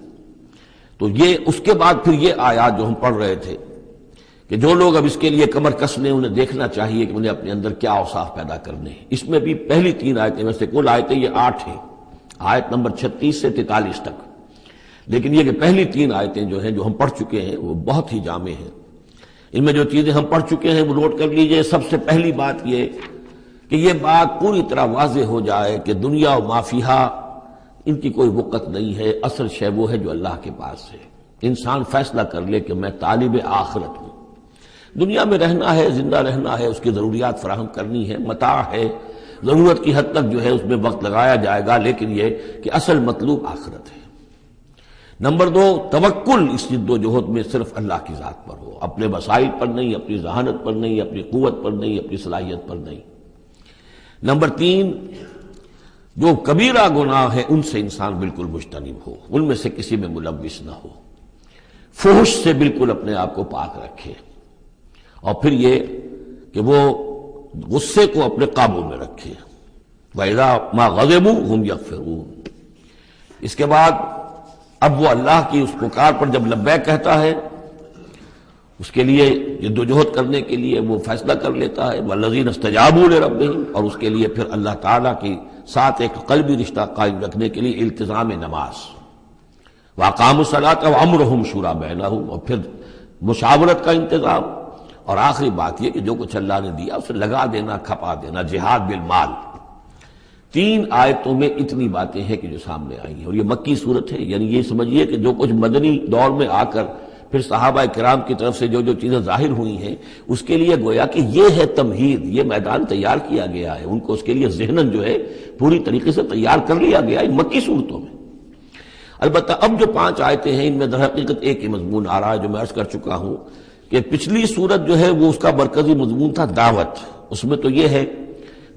تو یہ اس کے بعد پھر یہ آیات جو ہم پڑھ رہے تھے کہ جو لوگ اب اس کے لیے کمر کس لیں انہیں دیکھنا چاہیے کہ انہیں اپنے اندر کیا اوصاف پیدا کرنے ہیں۔ اس میں بھی پہلی 3 آیتیں میں سے کل آیتیں یہ 8 ہیں، آیت نمبر 36 سے 43 تک، لیکن یہ کہ پہلی 3 آیتیں جو ہیں جو ہم پڑھ چکے ہیں وہ بہت ہی جامع ہیں۔ ان میں جو چیزیں ہم پڑھ چکے ہیں وہ نوٹ کر لیجئے۔ سب سے پہلی بات یہ کہ یہ بات پوری طرح واضح ہو جائے کہ دنیا و ما فیہا ان کی کوئی وقت نہیں ہے، اصل شے وہ ہے جو اللہ کے پاس ہے۔ انسان فیصلہ کر لے کہ میں طالب آخرت ہوں، دنیا میں رہنا ہے، زندہ رہنا ہے، اس کی ضروریات فراہم کرنی ہے، متاع ہے، ضرورت کی حد تک جو ہے اس میں وقت لگایا جائے گا، لیکن یہ کہ اصل مطلوب آخرت ہے۔ نمبر 2، توکل اس جد و جہد میں صرف اللہ کی ذات پر ہو، اپنے وسائل پر نہیں، اپنی ذہانت پر نہیں، اپنی قوت پر نہیں، اپنی صلاحیت پر نہیں۔ نمبر 3، جو کبیرہ گناہ ہیں ان سے انسان بالکل مجتنب ہو، ان میں سے کسی میں ملوث نہ ہو، فحش سے بالکل اپنے آپ کو پاک رکھے، اور پھر یہ کہ وہ غصے کو اپنے قابو میں رکھے۔ وَإِذَا مَا غَضِبُوا هُمْ يَغْفِرُونَ۔ اس کے بعد اب وہ اللہ کی اس پکار پر جب لبیک کہتا ہے، اس کے لیے جدوجہد کرنے کے لیے وہ فیصلہ کر لیتا ہے وَالَّذِينَ اسْتَجَابُوا لِرَبِّهِمْ، اور اس کے لیے پھر اللہ تعالیٰ کی ساتھ ایک قلبی رشتہ قائم رکھنے کے لیے التزام نماز، وَأَقَامُوا الصَّلَاةَ وَأَمْرُهُمْ شُورَىٰ بَيْنَهُمْ، اور پھر مشاورت کا انتظام، اور آخری بات یہ کہ جو کچھ اللہ نے دیا اسے لگا دینا، کھپا دینا، جہاد بالمال۔ 3 آیتوں میں اتنی باتیں ہیں کہ جو سامنے آئی ہیں، اور یہ مکی صورت ہے، یعنی یہ سمجھیے کہ جو کچھ مدنی دور میں آ کر پھر صحابہ کرام کی طرف سے جو جو چیزیں ظاہر ہوئی ہیں اس کے لیے گویا کہ یہ ہے تمہید، یہ میدان تیار کیا گیا ہے، ان کو اس کے لیے ذہناً جو ہے پوری طریقے سے تیار کر لیا گیا ہے مکی صورتوں میں۔ البتہ اب جو 5 آیتیں ہیں ان میں در حقیقت ایک ہی مضمون آ رہا ہے جو میں عرض کر چکا ہوں کہ پچھلی سورت جو ہے وہ اس کا مرکزی مضمون تھا دعوت. اس میں تو یہ ہے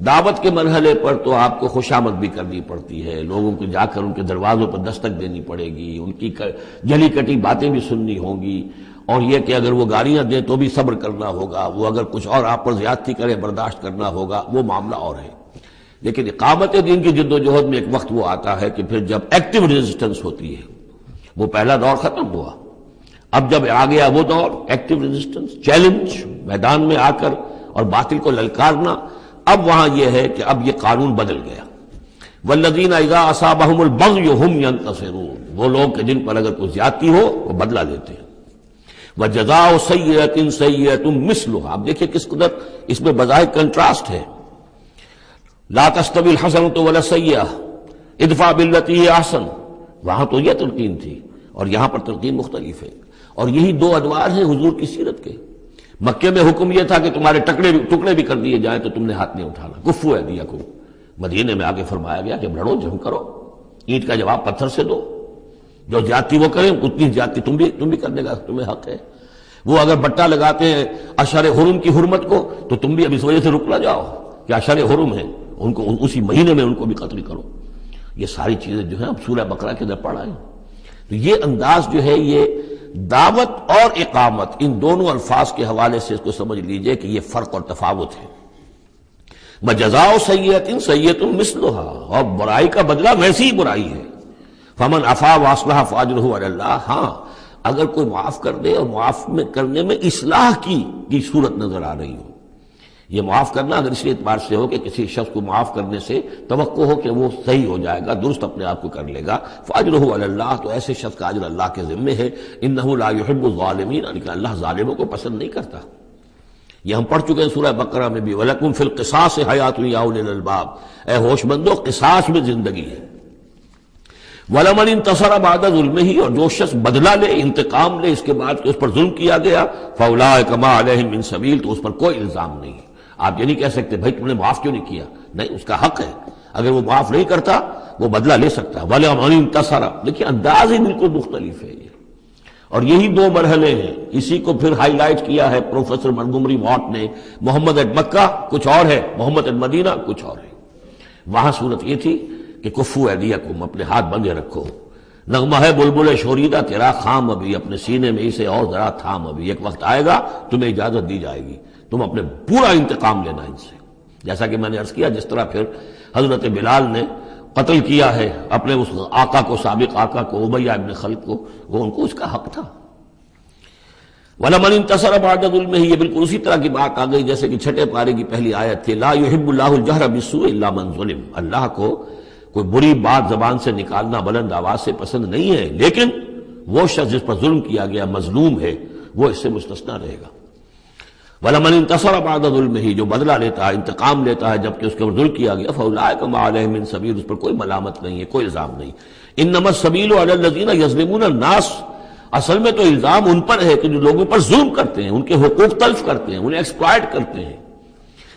دعوت کے مرحلے پر تو آپ کو خوشامد بھی کرنی پڑتی ہے، لوگوں کو جا کر ان کے دروازوں پر دستک دینی پڑے گی، ان کی جلی کٹی باتیں بھی سننی ہوں گی، اور یہ کہ اگر وہ گالیاں دیں تو بھی صبر کرنا ہوگا، وہ اگر کچھ اور آپ پر زیادتی کرے برداشت کرنا ہوگا، وہ معاملہ اور ہے. لیکن اقامت دین کی جد و جہد میں ایک وقت وہ آتا ہے کہ پھر جب ایکٹیو ریزسٹنس ہوتی ہے، وہ پہلا دور ختم ہوا، اب جب آ گیا وہ دور ایکٹیو ریزسٹنس، چیلنج، میدان میں آ کر اور باطل کو للکارنا. اب وہاں یہ ہے کہ اب یہ قانون بدل گیا. والذین اذا اصابہم البغی ہم ینتصرون، وہ لوگ کہ جن پر اگر کوئی زیادتی ہو وہ بدلہ لیتے ہیں. وجزاء سیئۃ سیئۃ مثلھا، اب دیکھیں کس قدر اس میں بظاہر کنٹراسٹ ہے. لا تستوی الحسنۃ ولا السیئۃ ادفع بالتی ہی احسن، وہاں تو یہ تلقین تھی اور یہاں پر تلقین مختلف ہے. اور یہی 2 ادوار ہیں حضور کی سیرت کے. مکے میں حکم یہ تھا کہ تمہارے ٹکڑے بھی کر دیے جائیں تو تم نے ہاتھ نہیں اٹھانا، کفو ایدیکم. مدینے میں آگے فرمایا گیا کہ لڑو، جنگ کرو، اینٹ کا جواب پتھر سے دو، جو زیادتی وہ کریں اتنی زیادتی تم بھی کرنے کا تمہیں حق ہے. وہ اگر بٹا لگاتے ہیں اشہر حرم کی حرمت کو تو تم بھی اب اس وجہ سے رک نہ جاؤ کہ اشہر حرم ہے، ان کو اسی مہینے میں ان کو بھی قتل کرو. یہ ساری چیزیں جو ہیں اب سورہ بقرہ کے اندر پڑھا ہے. تو یہ انداز جو ہے یہ دعوت اور اقامت ان دونوں الفاظ کے حوالے سے اس کو سمجھ لیجئے کہ یہ فرق اور تفاوت ہے. وجزاء سیئۃ سیئۃ مثلھا، اور برائی کا بدلہ ویسی ہی برائی ہے. فمن عفا واصلح فاجرہ علی اللہ، ہاں اگر کوئی معاف کر دے اور معاف کرنے میں اصلاح کی صورت نظر آ رہی ہو. یہ معاف کرنا اگر اس اعتبار سے ہو کہ کسی شخص کو معاف کرنے سے توقع ہو کہ وہ صحیح ہو جائے گا، درست اپنے آپ کو کر لے گا، فاجرہ علی اللہ، تو ایسے شخص کا اجر اللہ کے ذمے ہے. انہ لا یحب الظالمین، لیکن اللہ ظالموں کو پسند نہیں کرتا. یہ ہم پڑھ چکے ہیں سورہ بقرہ میں بھی، وَلَكُمْ فِي الْقِصَاصِ حَيَاةٌ يَا أُولِي الْأَلْبَابِ، اے ہوش مندو قصاص میں زندگی ہے. وَلَمَنِ انتَصَرَ بَعْدَ ظُلْمِهِ، اور جو شخص بدلہ لے، انتقام لے اس کے بعد کہ اس پر ظلم کیا گیا، فَأُولَٰئِكَ مَا عَلَيْهِم مِّن سَبِيلٍ، تو اس پر کوئی الزام نہیں ہے. آپ یہ نہیں کہہ سکتے بھائی تم نے معاف کیوں نہیں کیا، نہیں، اس کا حق ہے، اگر وہ معاف نہیں کرتا وہ بدلہ لے سکتا ہے. وَلَمَنِ انتَصَرَ، لیکن انداز ہی بالکل مختلف ہے. اور یہی 2 مرحلے ہیں، اسی کو پھر ہائی لائٹ کیا ہے پروفیسر منگومری واٹ نے. محمد ایٹ مکہ کچھ اور ہے، محمد ایٹ مدینہ کچھ اور ہے. وہاں صورت یہ تھی کہ کفو ایدیکم، اپنے ہاتھ بندھے رکھو. نغمہ ہے بلبل شوریدہ تیرا خام ابھی، اپنے سینے میں اسے اور ذرا تھام، ابھی ایک وقت آئے گا تمہیں اجازت دی جائے گی، تم اپنے پورا انتقام لینا ان سے. جیسا کہ میں نے عرض کیا، جس طرح پھر حضرت بلال نے قتل کیا ہے اپنے اس آقا کو، سابق آقا کو، امیہ ابن خلف کو، وہ ان کو اس کا حق تھا. وَلَمَنِ انتَصَرَ بَعْدَ ظُلْمِهِ، یہ بالکل اسی طرح کی بات آ گئی جیسے کہ 6 پارے کی پہلی آیت تھی، لا يحب اللہ الجہر بالسوء الا من ظلم. اللہ کو کوئی بری بات زبان سے نکالنا بلند آواز سے پسند نہیں ہے، لیکن وہ شخص جس پر ظلم کیا گیا مظلوم ہے وہ اس سے مستثنی رہے گا. وَلَمَنِ انتَصَرَ بَعْدَ ظُلْمِهِ، جو بدلہ لیتا ہے، انتقام لیتا ہے جبکہ اس کے اوپر ظلم کیا گیا، فَأُولَٰئِكَ مَا عَلَيْهِم مِّن سَبِيلٍ، اس پر کوئی ملامت نہیں ہے، کوئی الزام نہیں. إِنَّمَا السَّبِيلُ عَلَى الَّذِينَ يَظْلِمُونَ النَّاسَ، اصل میں تو الزام ان پر ہے کہ جو لوگوں پر ظلم کرتے ہیں، ان کے حقوق تلف کرتے ہیں، انہیں ایکسپلائٹ کرتے ہیں.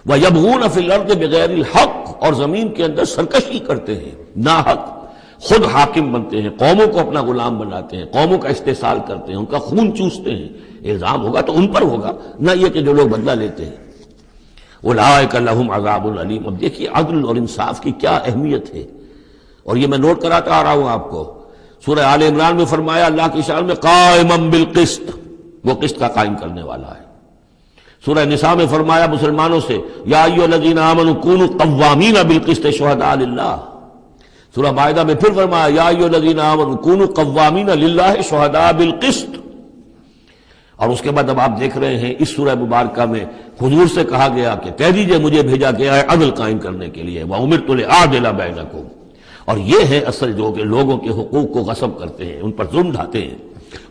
وَيَبْغُونَ فِي الْأَرْضِ بِغَيْرِ الْحَقِّ، اور زمین کے اندر سرکشی کرتے ہیں ناحق، خود حاکم بنتے ہیں، قوموں کو اپنا غلام بناتے ہیں، قوموں کا استحصال کرتے ہیں، ان کا خون چوستے ہیں. الزام ہوگا تو ان پر ہوگا، نہ یہ کہ جو لوگ بدلہ لیتے ہیں. اولئک لہم عذاب علیم. اب دیکھیے عدل اور انصاف کی کیا اہمیت ہے، اور یہ میں نوٹ کراتا آ رہا ہوں آپ کو. سورہ آل عمران میں فرمایا اللہ کی شان میں قائما بالقسط، وہ قسط کا قائم کرنے والا ہے. سورہ نساء میں فرمایا مسلمانوں سے یا ایھا الذین آمنوا کونوا قوامین بالقسط شہداء للہ. سورہ مائدہ میں پھر فرمایا یا ایھا الذین آمنوا کونوا قوامین للہ شہداء بالقسط. اور اس کے بعد اب آپ دیکھ رہے ہیں اس سورہ مبارکہ میں حضور سے کہا گیا کہ کہہ دیجئے مجھے بھیجا گیا ہے عدل قائم کرنے کے لیے. وَأُمِرْتُ لِأَعْدِلَ بَيْنَكُمْ. اور یہ ہے اصل جو کہ لوگوں کے حقوق کو غصب کرتے ہیں، ان پر ظلم ڈھاتے ہیں،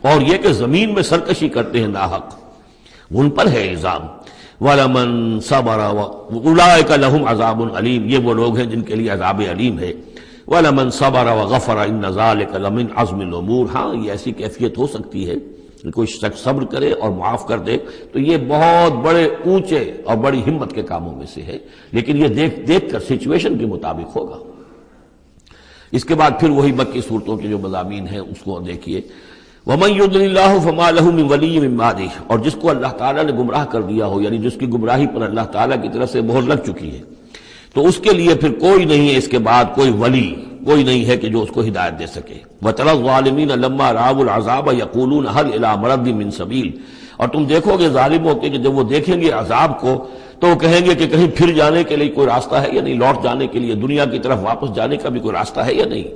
اور یہ کہ زمین میں سرکشی کرتے ہیں ناحق، ان پر ہے الزام. وَلَمَنْ صَبَرَ أُولَٰئِكَ لَهُمْ عَذَابٌ عَلِيمٌ، یہ وہ لوگ ہیں جن کے لیے عذاب علیم ہے. وَلَمَنْ صَبَرَ وَغَفَرَ إِنَّ ذَلِكَ لَمِنْ عَزْمِ الْأُمُورِ. ہاں یہ ایسی کیفیت ہو سکتی ہے کہ کوئی شخص صبر کرے اور معاف کر دے تو یہ بہت بڑے اونچے اور بڑی ہمت کے کاموں میں سے ہے، لیکن یہ دیکھ کر سچویشن کے مطابق ہوگا. اس کے بعد پھر وہی مکی صورتوں کے جو مضامین ہیں اس کو دیکھیے. وَمَن يُضْلِلِ اللَّهُ فَمَا لَهُ مِن وَلِيٍّ مِّن بَعْدِهِ، اور جس کو اللہ تعالیٰ نے گمراہ کر دیا ہو، یعنی جس کی گمراہی پر اللہ تعالیٰ کی طرف سے مہر لگ چکی ہے، تو اس کے لیے پھر کوئی نہیں ہے اس کے بعد، کوئی ولی کوئی نہیں ہے کہ جو اس کو ہدایت دے سکے. وَتَرَى الظَّالِمِينَ لَمَّا رَأَوُا الْعَذَابَ يَقُولُونَ هَلْ إِلَىٰ مَرَدٍ مِّن سَبِيلٍ، اور تم دیکھو گے ظالموں کے کہ جب وہ دیکھیں گے عذاب کو تو وہ کہیں گے کہ کہیں پھر جانے کے لیے کوئی راستہ ہے یا نہیں، لوٹ جانے کے لیے دنیا کی طرف واپس جانے کا بھی کوئی راستہ ہے یا نہیں.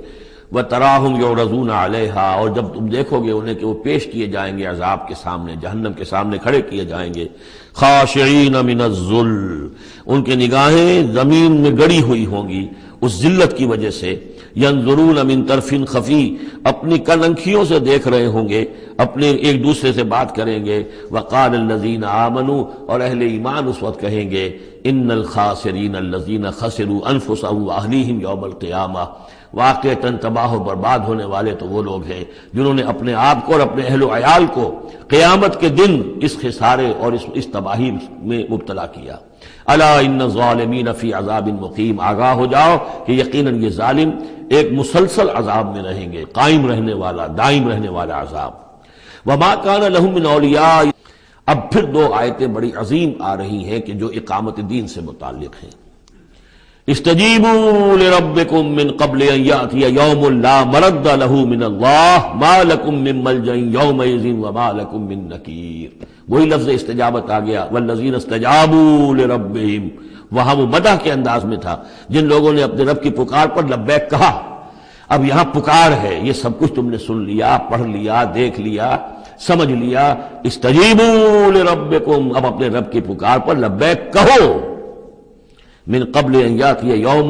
وَتَرَاهُمْ يُعْرَضُونَ عَلَيْهَا، اور جب تم دیکھو گے انہیں کہ وہ پیش کیے جائیں گے عذاب کے سامنے، جہنم کے سامنے کھڑے کیے جائیں گے. خاشعین من الذل، ان کے نگاہیں زمین میں گڑی ہوئی ہوں گی اس ذلت کی وجہ سے. ینظرون من طرف خفی، اپنی کننکھیوں سے دیکھ رہے ہوں گے، اپنے ایک دوسرے سے بات کریں گے. وقال الذین آمنوا، اور اہل ایمان اس وقت کہیں گے ان الخاسرین الذین خسروا انفسهم واہلیہم یوم القیامہ، واقعتاً تباہ و برباد ہونے والے تو وہ لوگ ہیں جنہوں نے اپنے آپ کو اور اپنے اہل و عیال کو قیامت کے دن اس خسارے اور اس تباہی میں مبتلا کیا. الا ان الظالمین فی عذاب مقیم، آگاہ ہو جاؤ کہ یقیناً یہ ظالم ایک مسلسل عذاب میں رہیں گے، قائم رہنے والا، دائم رہنے والا عذاب. وما کان لہم من اولیاء، اب پھر دو آیتیں بڑی عظیم آ رہی ہیں کہ جو اقامت دین سے متعلق ہیں. استجیبوا لربکم من قبل ان یأتی یوم لا مرد له من اللہ ما لکم من ملجأ یومئذ وما لکم من نکیر. وہی لفظ استجابت آ گیا، والذین استجابوا لربہم، وہاں وہ مدح کے انداز میں تھا جن لوگوں نے اپنے رب کی پکار پر لبیک کہا. اب یہاں پکار ہے، یہ سب کچھ تم نے سن لیا، پڑھ لیا، دیکھ لیا، سمجھ لیا. استجیبوا لربکم، اب اپنے رب کی پکار پر لبیک کہو. من قبل ان یاتی یوم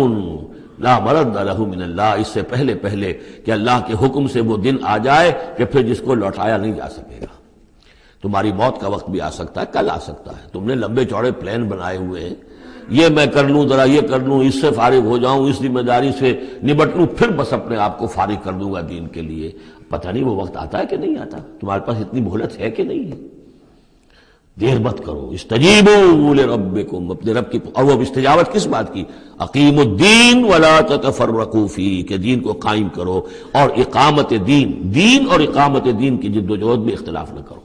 لا مرد له من اللہ، اس سے پہلے کہ اللہ کے حکم سے وہ دن آ جائے کہ پھر جس کو لوٹایا نہیں جا سکے گا. تمہاری موت کا وقت بھی آ سکتا ہے، کل آ سکتا ہے. تم نے لمبے چوڑے پلان بنائے ہوئے ہیں، یہ میں کر لوں، ذرا یہ کر لوں، اس سے فارغ ہو جاؤں، اس ذمہ داری سے نبٹ لوں، پھر بس اپنے آپ کو فارغ کر دوں گا دین کے لیے. پتہ نہیں وہ وقت آتا ہے کہ نہیں آتا، تمہارے پاس اتنی مہلت ہے کہ نہیں ہے. دیر مت کرو. استجیبوا لربکم، اپنے رب کی، اور وہ استجابت کس بات کی؟ اقیموا الدین ولا تتفرقوا فیہ، کہ دین کو قائم کرو اور اقامت دین اور اقامت دین کی جد و جہد میں اختلاف نہ کرو.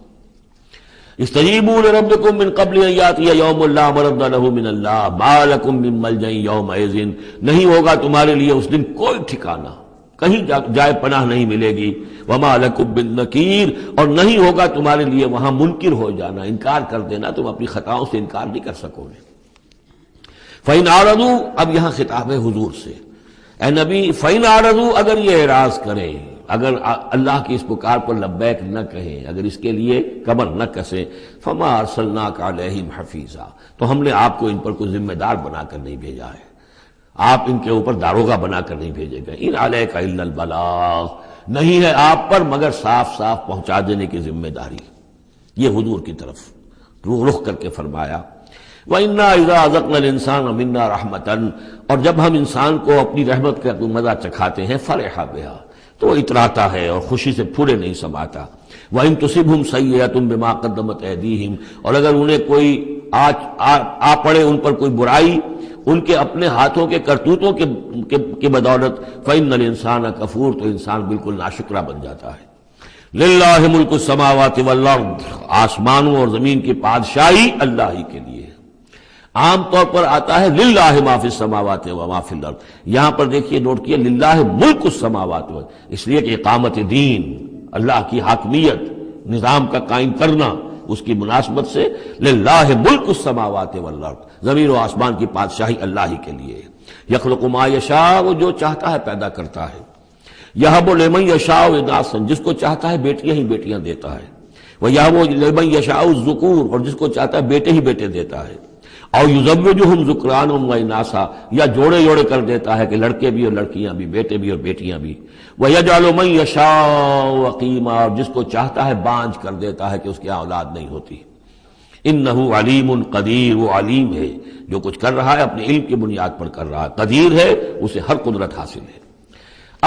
استجیبوا لربکم من قبل ان یاتی یوم لا مرد له من اللہ ما لکم من ملجأ یومئذ، نہیں ہوگا تمہارے لیے اس دن کوئی ٹھکانہ، کہیں جائے پناہ نہیں ملے گی. وما لکم من نکیر، اور نہیں ہوگا تمہارے لیے وہاں منکر ہو جانا، انکار کر دینا، تم اپنی خطاؤں سے انکار نہیں کر سکو گے. فإن اعرضوا، اب یہاں خطاب ہے حضور سے، اے نبی، فإن اعرضوا، اگر یہ اعراض کریں، اگر اللہ کی اس پکار پر لبیک نہ کہیں، اگر اس کے لیے کمر نہ کسیں، فما ارسلناک علیہم حفیظا، تو ہم نے آپ کو ان پر کوئی ذمہ دار بنا کر نہیں بھیجا ہے، آپ ان کے اوپر داروغہ بنا کر نہیں بھیجے گئے. ان علیک الا البلاغ، نہیں ہے آپ پر مگر صاف صاف پہنچا دینے کی ذمہ داری. یہ حضور کی طرف رخ کر کے فرمایا. وَإِنَّا إِذَا أَذَقْنَا الْإِنسَانَ مِنَّا رَحْمَةً، اور جب ہم انسان کو اپنی رحمت کا مزہ چکھاتے ہیں، فَرِحَ بِهَا، تو وہ اتراتا ہے اور خوشی سے پھولے نہیں سماتا. وَإِن تُصِبْهُمْ سَيِّئَةٌ بِمَا قَدَّمَتْ أَيْدِيهِمْ، اور اگر انہیں کوئی آ پڑے ان پر کوئی برائی ان کے اپنے ہاتھوں کے کرتوتوں کے بدولت، فَإِنَّ الْإِنسَانَ كَفُورٌ، تو انسان بالکل ناشکرہ بن جاتا ہے. لِلَّهِ مُلْكُ السَّمَاوَاتِ وَالْأَرْضِ، آسمانوں اور زمین کی بادشاہی اللہ ہی کے لیے. عام طور پر آتا ہے للہ ما فی السماوات و ما فی الارض، یہاں پر دیکھیے نوٹ کیے للہ ملک السماوات، اس لیے کہ اقامت دین، اللہ کی حاکمیت، نظام کا قائم کرنا، اس کی مناسبت سے للہ ملک السماوات والارض، زمین و آسمان کی بادشاہی اللہ ہی کے لیے. یخلق ما یشاء، وہ جو چاہتا ہے پیدا کرتا ہے. یہب لمن یشاء اناثا، جس کو چاہتا ہے بیٹیاں ہی بیٹیاں دیتا ہے. ویہب لمن یشاء الذکور، اور جس کو چاہتا ہے بیٹے ہی بیٹے دیتا ہے. اور یزوجہم ذکرانا و اناثا، یا جوڑے جوڑے کر دیتا ہے کہ لڑکے بھی اور لڑکیاں بھی، بیٹے بھی اور بیٹیاں بھی. وَيَجْعَلُ مَن يَشَاءُ عَقِيمًا، اور جس کو چاہتا ہے بانجھ کر دیتا ہے کہ اس کی اولاد نہیں ہوتی. انہ علیم قدیر، وہ علیم ہے، جو کچھ کر رہا ہے اپنے علم کی بنیاد پر کر رہا ہے، قدیر ہے، اسے ہر قدرت حاصل ہے.